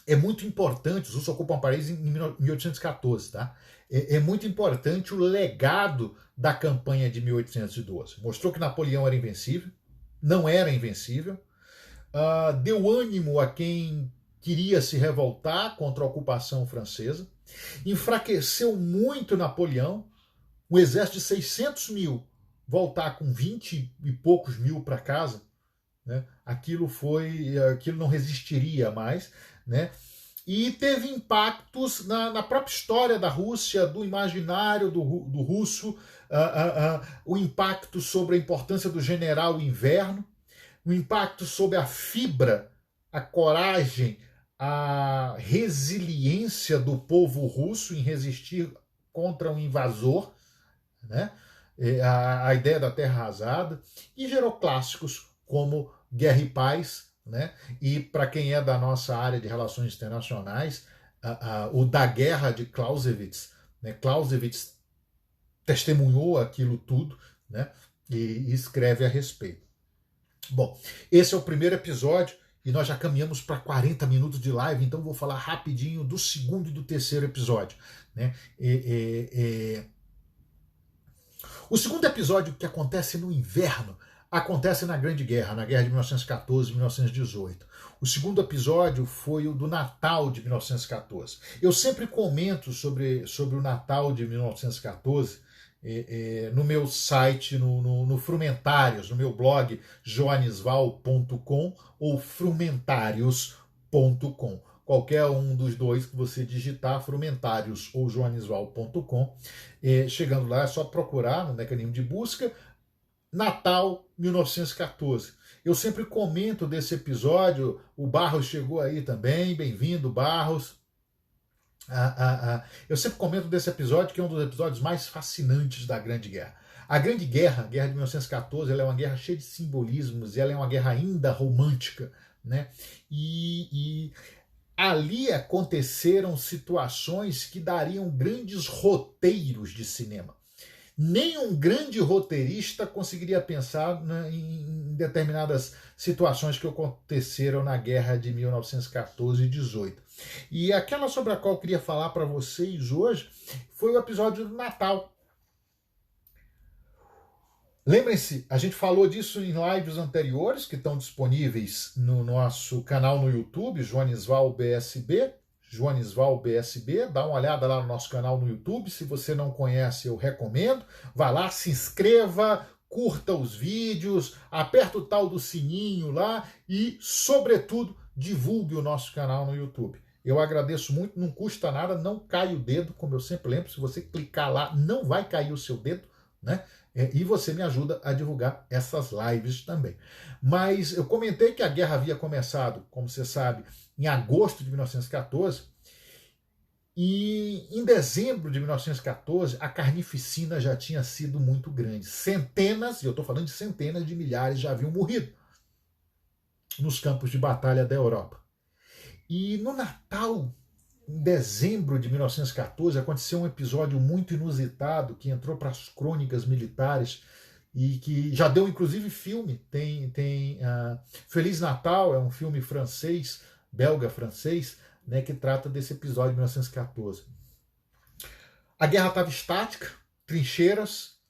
é muito importante, os russos ocupam Paris em 1814, tá? É muito importante o legado da campanha de 1812. Mostrou que Napoleão era invencível, não era invencível, deu ânimo a quem queria se revoltar contra a ocupação francesa, enfraqueceu muito Napoleão, um exército de 600 mil voltar com 20 e poucos mil para casa, né? Aquilo não resistiria mais, né? E teve impactos na própria história da Rússia, do imaginário do russo, o impacto sobre a importância do general inverno, o impacto sobre a fibra, a coragem, a resiliência do povo russo em resistir contra um invasor, né? A ideia da terra arrasada, e gerou clássicos como Guerra e Paz, né? E para quem é da nossa área de relações internacionais, o Da Guerra de Clausewitz, né? Clausewitz testemunhou aquilo tudo, né? E escreve a respeito. Bom, esse é o primeiro episódio e nós já caminhamos para 40 minutos de live, então vou falar rapidinho do segundo e do terceiro episódio, né? O segundo episódio, que acontece no inverno, acontece na Grande Guerra, na Guerra de 1914 e 1918. O segundo episódio foi o do Natal de 1914. Eu sempre comento sobre o Natal de 1914 no meu site, no Frumentários, no meu blog joanisval.com ou frumentarios.com. Qualquer um dos dois que você digitar, Frumentários ou joanisval.com, chegando lá é só procurar no mecanismo de busca Natal 1914. Eu sempre comento desse episódio, o Barros chegou aí também, bem-vindo, Barros. Eu sempre comento desse episódio, que é um dos episódios mais fascinantes da Grande Guerra. A Grande Guerra, a Guerra de 1914, ela é uma guerra cheia de simbolismos, e ela é uma guerra ainda romântica, né? E ali aconteceram situações que dariam grandes roteiros de cinema. Nenhum grande roteirista conseguiria pensar em determinadas situações que aconteceram na guerra de 1914 e 18. E aquela sobre a qual eu queria falar para vocês hoje foi o episódio do Natal. Lembrem-se, a gente falou disso em lives anteriores, que estão disponíveis no nosso canal no YouTube, Joanisval BSB. Joanisval BSB, dá uma olhada lá no nosso canal no YouTube. Se você não conhece, eu recomendo. Vá lá, se inscreva, curta os vídeos, aperta o tal do sininho lá e, sobretudo, divulgue o nosso canal no YouTube. Eu agradeço muito, não custa nada, não cai o dedo, como eu sempre lembro. Se você clicar lá, não vai cair o seu dedo, né? E você me ajuda a divulgar essas lives também. Mas eu comentei que a guerra havia começado, como você sabe, em agosto de 1914, e em dezembro de 1914 a carnificina já tinha sido muito grande. Centenas, e eu estou falando de centenas de milhares, já haviam morrido nos campos de batalha da Europa. E no Natal em dezembro de 1914, aconteceu um episódio muito inusitado que entrou para as crônicas militares e que já deu inclusive filme. Tem Feliz Natal, é um filme francês, belga-francês, né, que trata desse episódio de 1914. A guerra estava estática, trincheiras,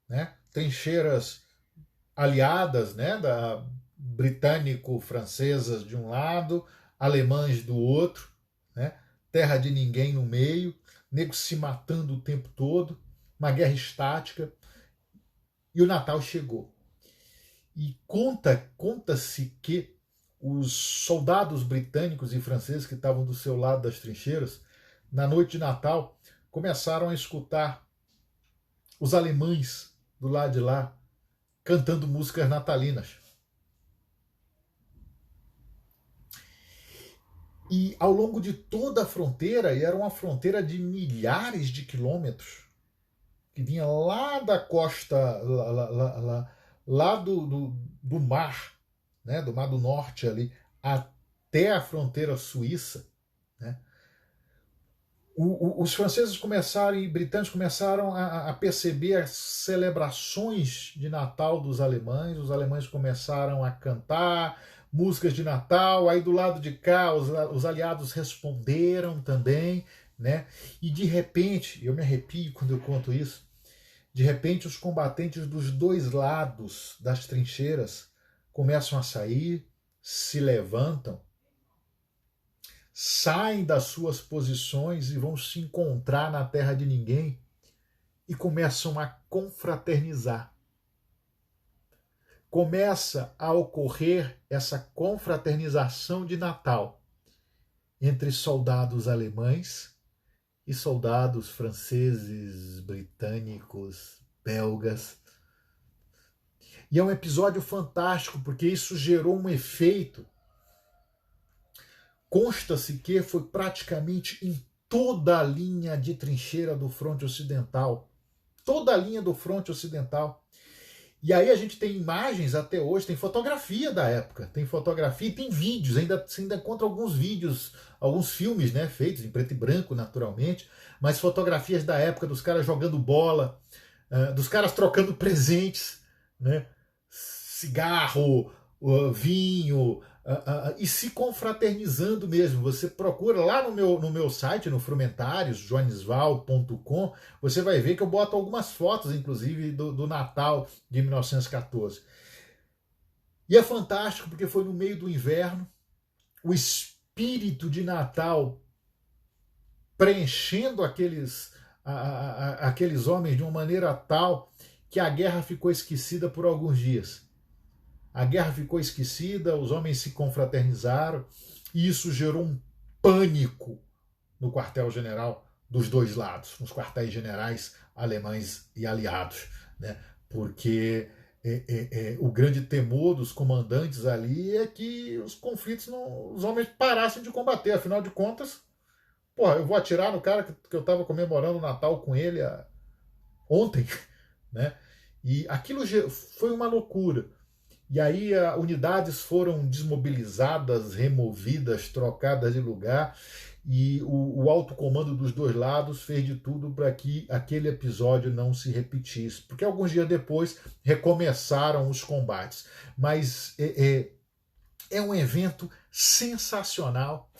né, trincheiras aliadas, né, da britânico-francesas de um lado, alemães do outro, né, terra de ninguém no meio, nego se matando o tempo todo, uma guerra estática, e o Natal chegou. E conta-se que os soldados britânicos e franceses que estavam do seu lado das trincheiras, na noite de Natal, começaram a escutar os alemães do lado de lá cantando músicas natalinas. E ao longo de toda a fronteira, e era uma fronteira de milhares de quilômetros, que vinha lá da costa, lá do mar, né, do Mar do Norte ali, até a fronteira suíça, né, os franceses começaram e britânicos começaram a perceber as celebrações de Natal dos alemães. Os alemães começaram a cantar músicas de Natal. Aí do lado de cá os aliados responderam também, né? E de repente, eu me arrepio quando eu conto isso, de repente os combatentes dos dois lados das trincheiras começam a sair, se levantam, saem das suas posições e vão se encontrar na terra de ninguém e começam a confraternizar. Começa a ocorrer essa confraternização de Natal entre soldados alemães e soldados franceses, britânicos, belgas. E é um episódio fantástico porque isso gerou um efeito. Consta-se que foi praticamente em toda a linha de trincheira do fronte ocidental. Toda a linha do fronte ocidental. E aí a gente tem imagens até hoje, tem fotografia da época, tem fotografia e tem vídeos, você ainda encontra alguns vídeos, alguns filmes, né, feitos em preto e branco, naturalmente, mas fotografias da época dos caras jogando bola, dos caras trocando presentes, né, cigarro, vinho, e se confraternizando mesmo. Você procura lá no meu site, no Frumentários, joanisval.com, você vai ver que eu boto algumas fotos, inclusive, do Natal de 1914. E é fantástico porque foi no meio do inverno, o espírito de Natal preenchendo aqueles homens de uma maneira tal que a guerra ficou esquecida por alguns dias. A guerra ficou esquecida, os homens se confraternizaram e isso gerou um pânico no quartel-general dos dois lados, nos quartéis generais alemães e aliados, né? Porque o grande temor dos comandantes ali é que os conflitos, os homens parassem de combater. Afinal de contas, porra, eu vou atirar no cara que eu estava comemorando o Natal com ele ontem, né? E aquilo foi uma loucura. E aí unidades foram desmobilizadas, removidas, trocadas de lugar, e o alto comando dos dois lados fez de tudo para que aquele episódio não se repetisse, porque alguns dias depois recomeçaram os combates. Mas é um evento sensacional,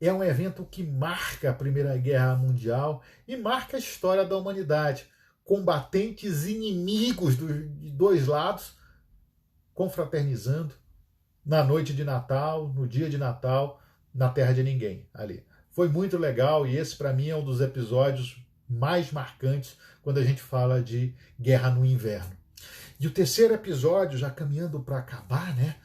é um evento que marca a Primeira Guerra Mundial e marca a história da humanidade. Combatentes inimigos de dois lados confraternizando na noite de Natal, no dia de Natal, na terra de ninguém ali. Foi muito legal e esse para mim é um dos episódios mais marcantes quando a gente fala de guerra no inverno. E o terceiro episódio, já caminhando para acabar, né?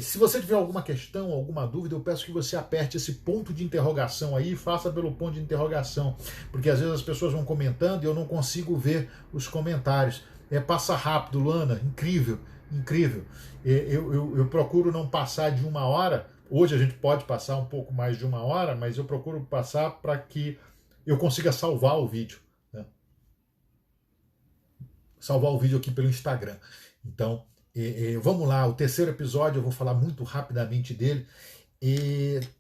Se você tiver alguma questão, alguma dúvida, eu peço que você aperte esse ponto de interrogação aí e faça pelo ponto de interrogação, porque às vezes as pessoas vão comentando e eu não consigo ver os comentários. Passa rápido, Luana, incrível. Incrível. Eu procuro não passar de 1 hora. Hoje a gente pode passar um pouco mais de 1 hora, mas eu procuro passar para que eu consiga salvar o vídeo, né? Salvar o vídeo aqui pelo Instagram. Então, vamos lá. O terceiro episódio eu vou falar muito rapidamente dele.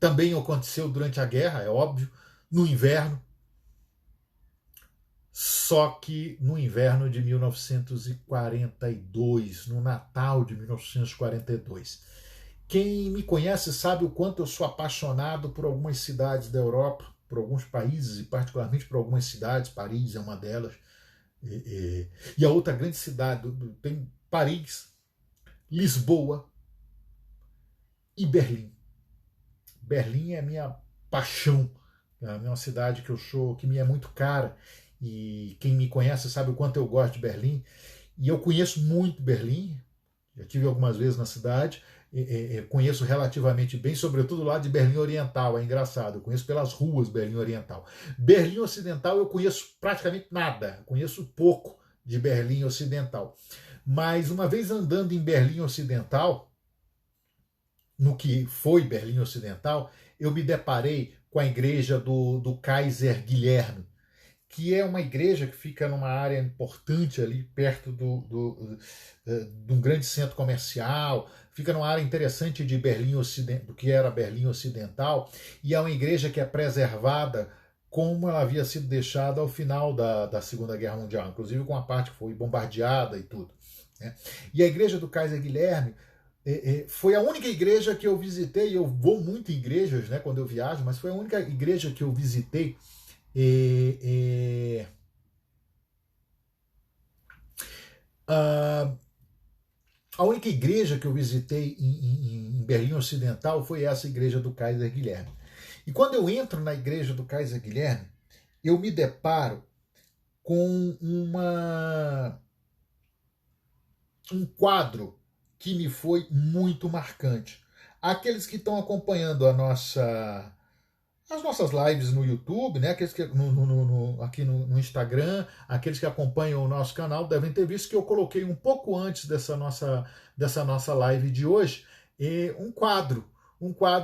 Também aconteceu durante a guerra, é óbvio. no inverno, só que no inverno de 1942, no Natal de 1942. Quem me conhece sabe o quanto eu sou apaixonado por algumas cidades da Europa, por alguns países, e particularmente por algumas cidades. Paris é uma delas. E a outra grande cidade, tem Paris, Lisboa e Berlim. Berlim é a minha paixão, é uma cidade que me é muito cara, e quem me conhece sabe o quanto eu gosto de Berlim, e eu conheço muito Berlim, já tive algumas vezes na cidade, conheço relativamente bem, sobretudo lá de Berlim Oriental, é engraçado, eu conheço pelas ruas Berlim Oriental. Berlim Ocidental eu conheço praticamente nada, conheço pouco de Berlim Ocidental. Mas uma vez andando em Berlim Ocidental, no que foi Berlim Ocidental, eu me deparei com a igreja do Kaiser Guilherme, que é uma igreja que fica numa área importante ali, perto de um grande centro comercial, fica numa área interessante de Berlim Ocidental, do que era Berlim Ocidental, e é uma igreja que é preservada como ela havia sido deixada ao final da Segunda Guerra Mundial, inclusive com a parte que foi bombardeada e tudo, né? E a igreja do Kaiser Guilherme foi a única igreja que eu visitei. Eu vou muito em igrejas, né, quando eu viajo, mas foi a única igreja que eu visitei a única igreja que eu visitei em Berlim Ocidental foi essa igreja do Kaiser Guilherme. E quando eu entro na igreja do Kaiser Guilherme, eu me deparo com um quadro que me foi muito marcante. Aqueles que estão acompanhando as nossas lives no YouTube, né? Aqueles que aqui no Instagram, aqueles que acompanham o nosso canal devem ter visto que eu coloquei um pouco antes dessa nossa live de hoje um quadro.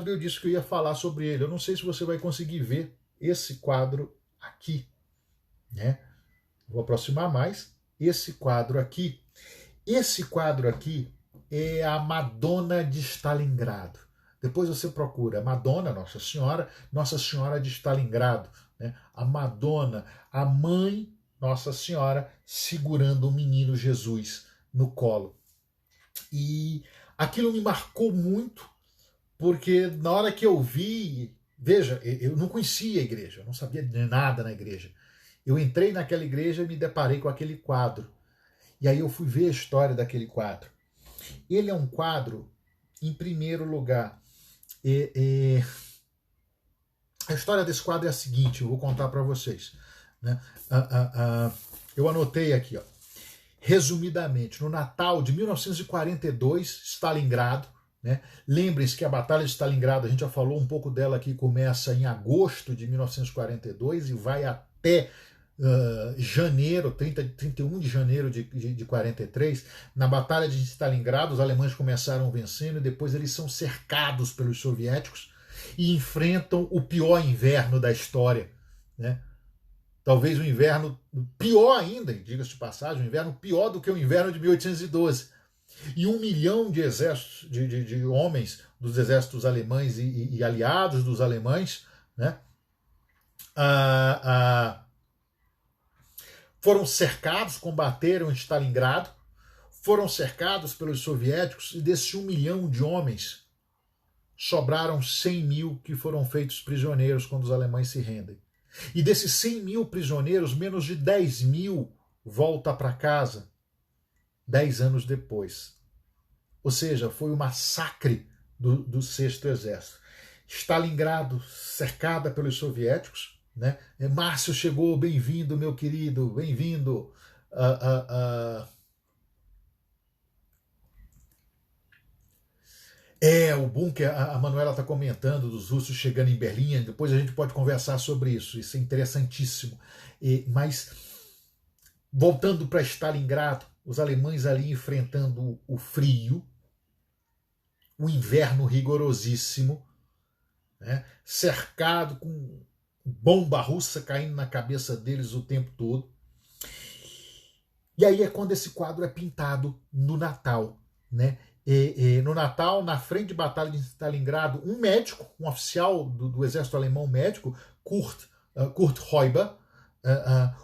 Eu disse que eu ia falar sobre ele. Eu não sei se você vai conseguir ver esse quadro aqui, né? Vou aproximar mais. Esse quadro aqui é a Madonna de Stalingrado. Depois você procura Madonna, Nossa Senhora de Stalingrado, né? A Madonna, a mãe Nossa Senhora, segurando o menino Jesus no colo. E aquilo me marcou muito, porque na hora que eu vi, veja, eu não conhecia a igreja, eu não sabia de nada na igreja. Eu entrei naquela igreja e me deparei com aquele quadro. E aí eu fui ver a história daquele quadro. Ele é um quadro, em primeiro lugar, a história desse quadro é a seguinte, eu vou contar para vocês, né? Eu anotei aqui, ó. Resumidamente, no Natal de 1942, Stalingrado, né? Lembrem-se que a Batalha de Stalingrado, a gente já falou um pouco dela aqui, começa em agosto de 1942 e vai até janeiro, 31 de janeiro de 43, na Batalha de Stalingrado, os alemães começaram vencendo e depois eles são cercados pelos soviéticos e enfrentam o pior inverno da história, né? Talvez um inverno pior ainda, diga-se de passagem, um inverno pior do que o inverno de 1812. E 1 milhão de exércitos, de homens dos exércitos alemães e aliados dos alemães, né? Foram cercados, combateram em Stalingrado, foram cercados pelos soviéticos, e desses 1 milhão de homens, sobraram 100 mil que foram feitos prisioneiros quando os alemães se rendem. E desses 100 mil prisioneiros, menos de 10 mil volta para casa 10 anos depois. Ou seja, foi o massacre do Sexto Exército. Stalingrado cercada pelos soviéticos, né? Márcio chegou, bem-vindo, meu querido, bem-vindo. O bom que a Manuela está comentando dos russos chegando em Berlim, depois a gente pode conversar sobre isso é interessantíssimo. Mas, voltando para Stalingrado, os alemães ali enfrentando o frio, o inverno rigorosíssimo, né? Cercado com bomba russa caindo na cabeça deles o tempo todo. E aí é quando esse quadro é pintado no Natal, né? No Natal, na frente de batalha de Stalingrado, um médico, um oficial do exército alemão médico, Kurt Kurt Heuber,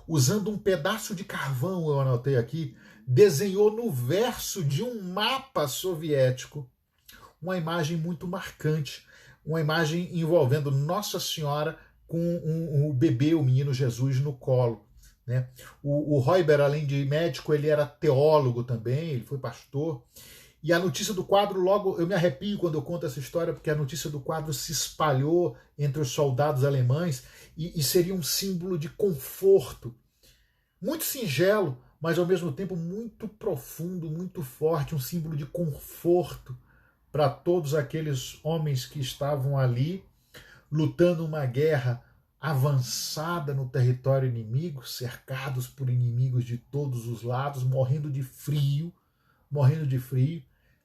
usando um pedaço de carvão, eu anotei aqui, desenhou no verso de um mapa soviético uma imagem muito marcante, uma imagem envolvendo Nossa Senhora com o bebê, o menino Jesus, no colo. Né? O Heuber, além de médico, ele era teólogo também, ele foi pastor. E a notícia do quadro, logo, eu me arrepio quando eu conto essa história, porque a notícia do quadro se espalhou entre os soldados alemães e seria um símbolo de conforto. Muito singelo, mas ao mesmo tempo muito profundo, muito forte, um símbolo de conforto para todos aqueles homens que estavam ali lutando uma guerra avançada no território inimigo, cercados por inimigos de todos os lados, morrendo de frio.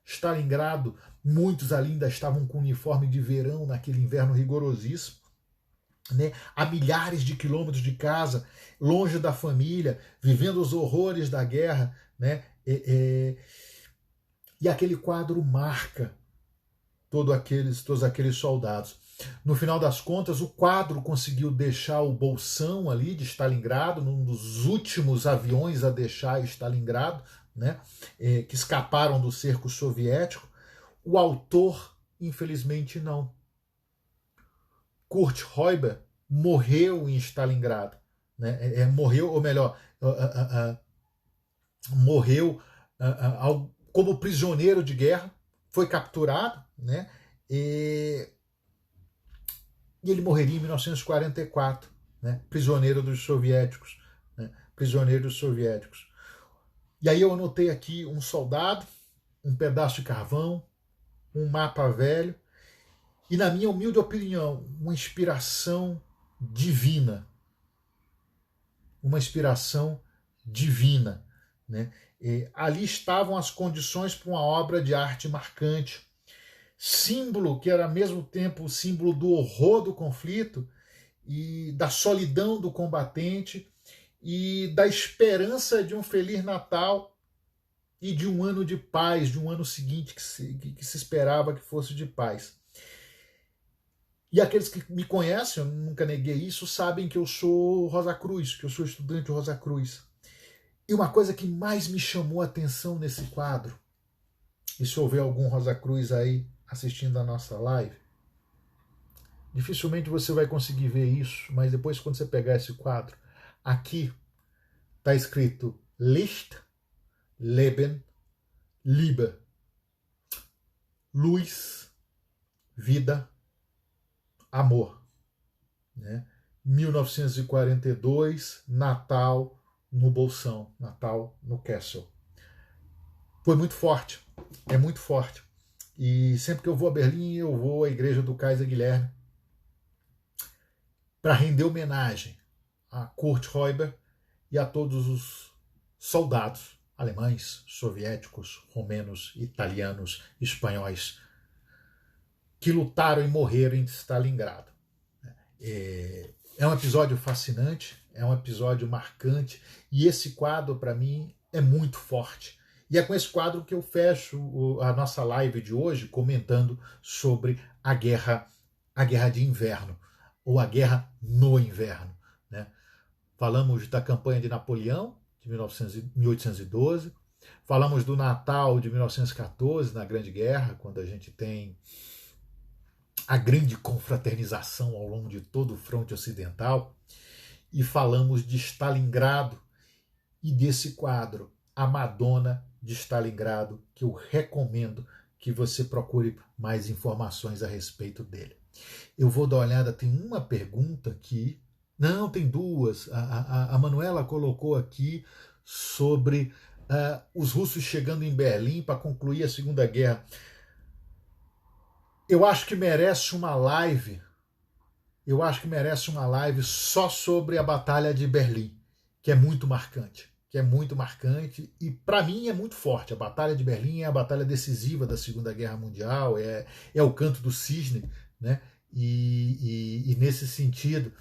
Stalingrado, muitos ali ainda estavam com uniforme de verão naquele inverno rigorosíssimo, né? A milhares de quilômetros de casa, longe da família, vivendo os horrores da guerra, né? E aquele quadro marca todos aqueles soldados. No final das contas, o quadro conseguiu deixar o bolsão ali de Stalingrado, num dos últimos aviões a deixar Stalingrado, né, que escaparam do cerco soviético. O autor, infelizmente, não. Kurt Heuber morreu em Stalingrado. Né, morreu, ou melhor, morreu como prisioneiro de guerra, foi capturado, né, e ele morreria em 1944, né, prisioneiro dos soviéticos. Né, prisioneiro dos soviéticos. E aí eu anotei aqui um soldado, um pedaço de carvão, um mapa velho, e na minha humilde opinião, uma inspiração divina. Uma inspiração divina. Né? Ali estavam as condições para uma obra de arte marcante, símbolo que era ao mesmo tempo o símbolo do horror do conflito e da solidão do combatente e da esperança de um Feliz Natal e de um ano de paz, de um ano seguinte que se esperava que fosse de paz. E aqueles que me conhecem, eu nunca neguei isso, sabem que eu sou Rosa Cruz, que eu sou estudante Rosa Cruz. E uma coisa que mais me chamou a atenção nesse quadro, e se houver algum Rosa Cruz aí assistindo a nossa live, dificilmente você vai conseguir ver isso, mas depois quando você pegar esse quadro, aqui está escrito Licht, Leben, Liebe. Luz, vida, amor. Né? 1942, Natal no Bolsão, Natal no Kessel. Foi muito forte, é muito forte. E sempre que eu vou a Berlim, eu vou à igreja do Kaiser Guilherme para render homenagem a Kurt Heuber e a todos os soldados alemães, soviéticos, romenos, italianos, espanhóis que lutaram e morreram em Stalingrado. É um episódio fascinante, é um episódio marcante e esse quadro para mim é muito forte. E é com esse quadro que eu fecho a nossa live de hoje comentando sobre a guerra de inverno, ou a guerra no inverno. Né? Falamos da campanha de Napoleão, de 1812, falamos do Natal de 1914, na Grande Guerra, quando a gente tem a grande confraternização ao longo de todo o fronte ocidental, e falamos de Stalingrado e desse quadro, A Madonna de Stalingrado, que eu recomendo que você procure mais informações a respeito dele. Eu vou dar uma olhada, tem uma pergunta aqui, não, tem duas, a Manuela colocou aqui sobre os russos chegando em Berlim para concluir a Segunda Guerra. Eu acho que merece uma live, só sobre a Batalha de Berlim, que é muito marcante. E para mim é muito forte. A Batalha de Berlim é a batalha decisiva da Segunda Guerra Mundial, é o canto do cisne, né? E nesse sentido,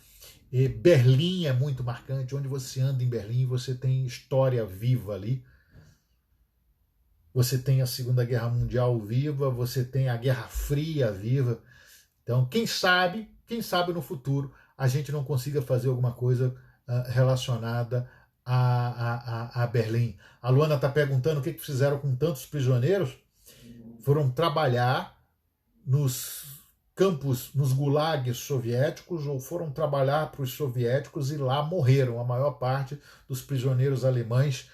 Berlim é muito marcante. Onde você anda em Berlim, você tem história viva ali. Você tem a Segunda Guerra Mundial viva, você tem a Guerra Fria viva. Então, quem sabe no futuro, a gente não consiga fazer alguma coisa relacionada a Berlim. A Luana está perguntando o que fizeram com tantos prisioneiros. Foram trabalhar nos campos, nos gulags soviéticos, ou foram trabalhar para os soviéticos e lá morreram. A maior parte dos prisioneiros alemães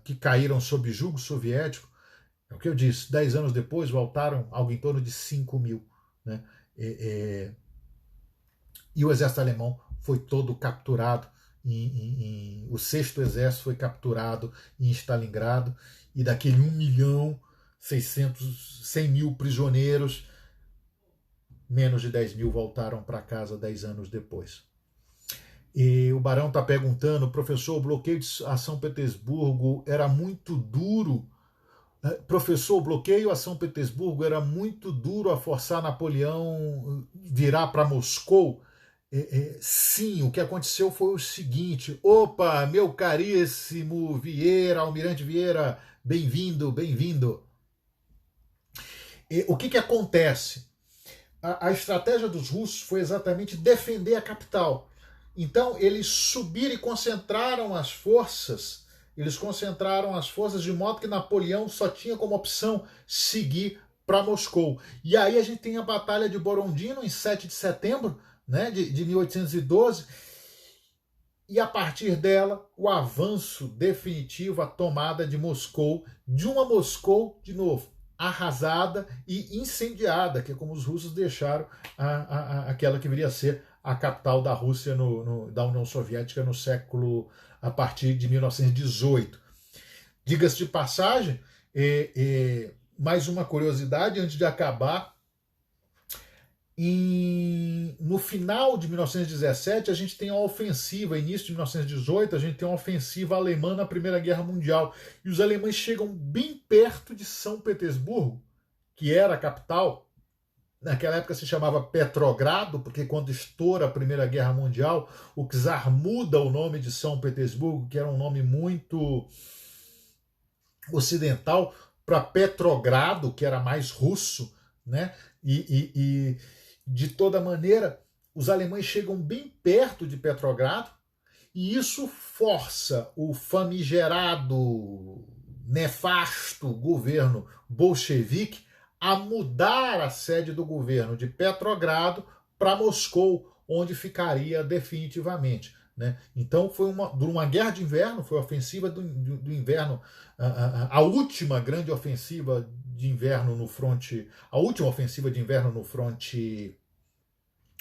que caíram sob jugo soviético, é o que eu disse, 10 anos depois voltaram algo em torno de 5 mil. Né? E o exército alemão foi todo capturado, o 6º exército foi capturado em Stalingrado, e daquele 1.600.000 prisioneiros, menos de 10 mil voltaram para casa 10 anos depois. E o Barão está perguntando, professor, o bloqueio a São Petersburgo era muito duro. Professor, o bloqueio a São Petersburgo era muito duro a forçar Napoleão virar para Moscou. Sim, o que aconteceu foi o seguinte. Opa, meu caríssimo Vieira, Almirante Vieira, bem-vindo, bem-vindo. O que acontece? A estratégia dos russos foi exatamente defender a capital. Então, eles subiram e concentraram as forças. Eles concentraram as forças de modo que Napoleão só tinha como opção seguir para Moscou. E aí a gente tem a Batalha de Borodino em 7 de setembro, né, de 1812. E a partir dela, o avanço definitivo, a tomada de Moscou, de uma Moscou, de novo, arrasada e incendiada, que é como os russos deixaram aquela que viria a ser a capital da Rússia, da União Soviética, no século, a partir de 1918. Diga-se de passagem, mais uma curiosidade antes de acabar. No final de 1917, a gente tem a ofensiva, início de 1918, a gente tem uma ofensiva alemã na Primeira Guerra Mundial. E os alemães chegam bem perto de São Petersburgo, que era a capital. Naquela época se chamava Petrogrado, porque quando estoura a Primeira Guerra Mundial, o czar muda o nome de São Petersburgo, que era um nome muito ocidental, para Petrogrado, que era mais russo, né? E de toda maneira, os alemães chegam bem perto de Petrogrado, e isso força o famigerado, nefasto governo bolchevique a mudar a sede do governo de Petrogrado para Moscou, onde ficaria definitivamente. Né? Então foi uma guerra de inverno, foi a ofensiva do inverno, a última grande ofensiva de inverno no fronte, a última ofensiva de inverno no fronte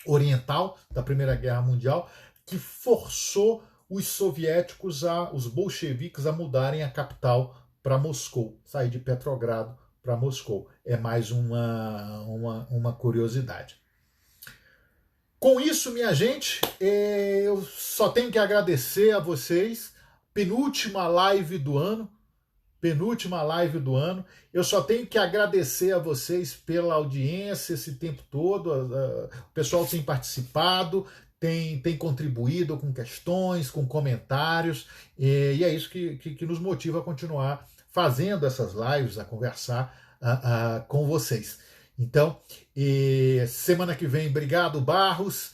oriental da Primeira Guerra Mundial, que forçou os soviéticos, os bolcheviques, a mudarem a capital para Moscou, sair de Petrogrado para Moscou. É mais uma curiosidade. Com isso, minha gente, eu só tenho que agradecer a vocês. Penúltima live do ano. Eu só tenho que agradecer a vocês pela audiência esse tempo todo. O pessoal tem participado, tem contribuído com questões, com comentários, e é isso que nos motiva a continuar fazendo essas lives, a conversar com vocês. Então, semana que vem, obrigado, Barros.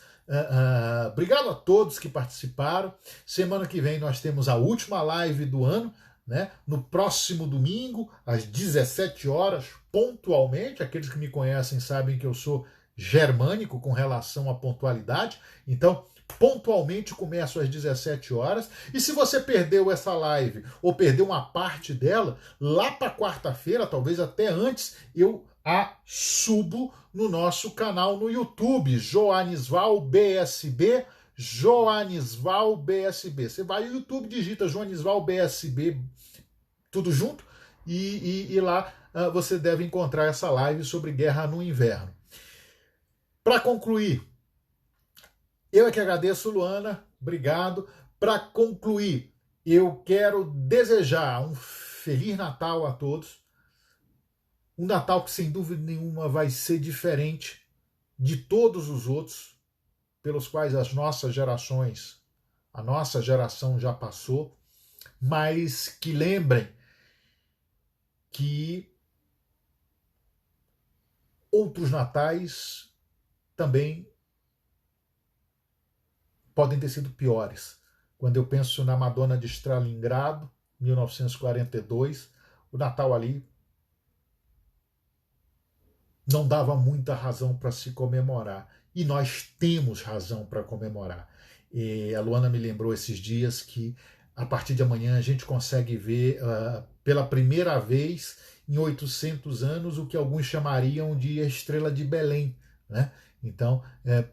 Obrigado a todos que participaram. Semana que vem nós temos a última live do ano, né? No próximo domingo, às 17 horas, pontualmente. Aqueles que me conhecem sabem que eu sou germânico com relação à pontualidade. Então, pontualmente começo às 17 horas. E se você perdeu essa live ou perdeu uma parte dela, lá para quarta-feira, talvez até antes, eu a subo no nosso canal no YouTube, Joanisval BSB. Joanisval BSB. Você vai no YouTube, digita Joanisval BSB, tudo junto, e lá você deve encontrar essa live sobre guerra no inverno. Para concluir, eu é que agradeço, Luana, obrigado. Para concluir, eu quero desejar um Feliz Natal a todos. Um Natal que, sem dúvida nenhuma, vai ser diferente de todos os outros pelos quais a nossa geração já passou, mas que lembrem que outros natais também podem ter sido piores. Quando eu penso na Madonna de Stalingrado, 1942, o Natal ali não dava muita razão para se comemorar. E nós temos razão para comemorar. E a Luana me lembrou esses dias que a partir de amanhã a gente consegue ver pela primeira vez em 800 anos o que alguns chamariam de estrela de Belém, né? Então,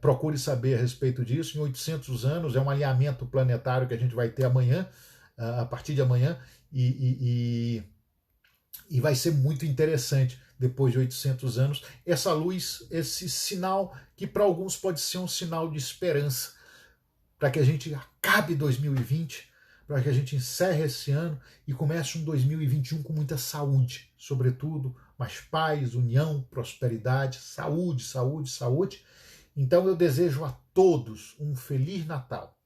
procure saber a respeito disso. Em 800 anos é um alinhamento planetário que a gente vai ter amanhã, a partir de amanhã, e vai ser muito interessante, depois de 800 anos, essa luz, esse sinal que para alguns pode ser um sinal de esperança, para que a gente acabe 2020, para que a gente encerre esse ano e comece um 2021 com muita saúde, sobretudo, mais paz, união, prosperidade, saúde, saúde, saúde. Então eu desejo a todos um Feliz Natal.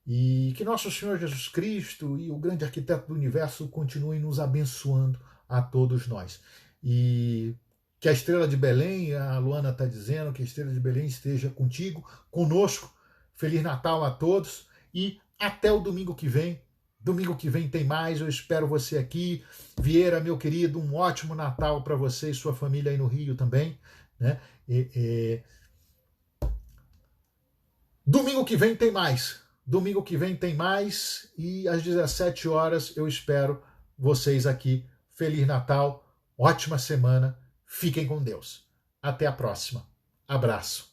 E que nosso Senhor Jesus Cristo e o grande arquiteto do universo continuem nos abençoando a todos nós. E que a estrela de Belém, a Luana está dizendo, que a estrela de Belém esteja contigo, conosco. Feliz Natal a todos e até o domingo que vem. Domingo que vem tem mais, eu espero você aqui. Vieira, meu querido, um ótimo Natal para você e sua família aí no Rio também, né? Domingo que vem tem mais. Domingo que vem tem mais e às 17 horas eu espero vocês aqui. Feliz Natal, ótima semana, fiquem com Deus. Até a próxima. Abraço.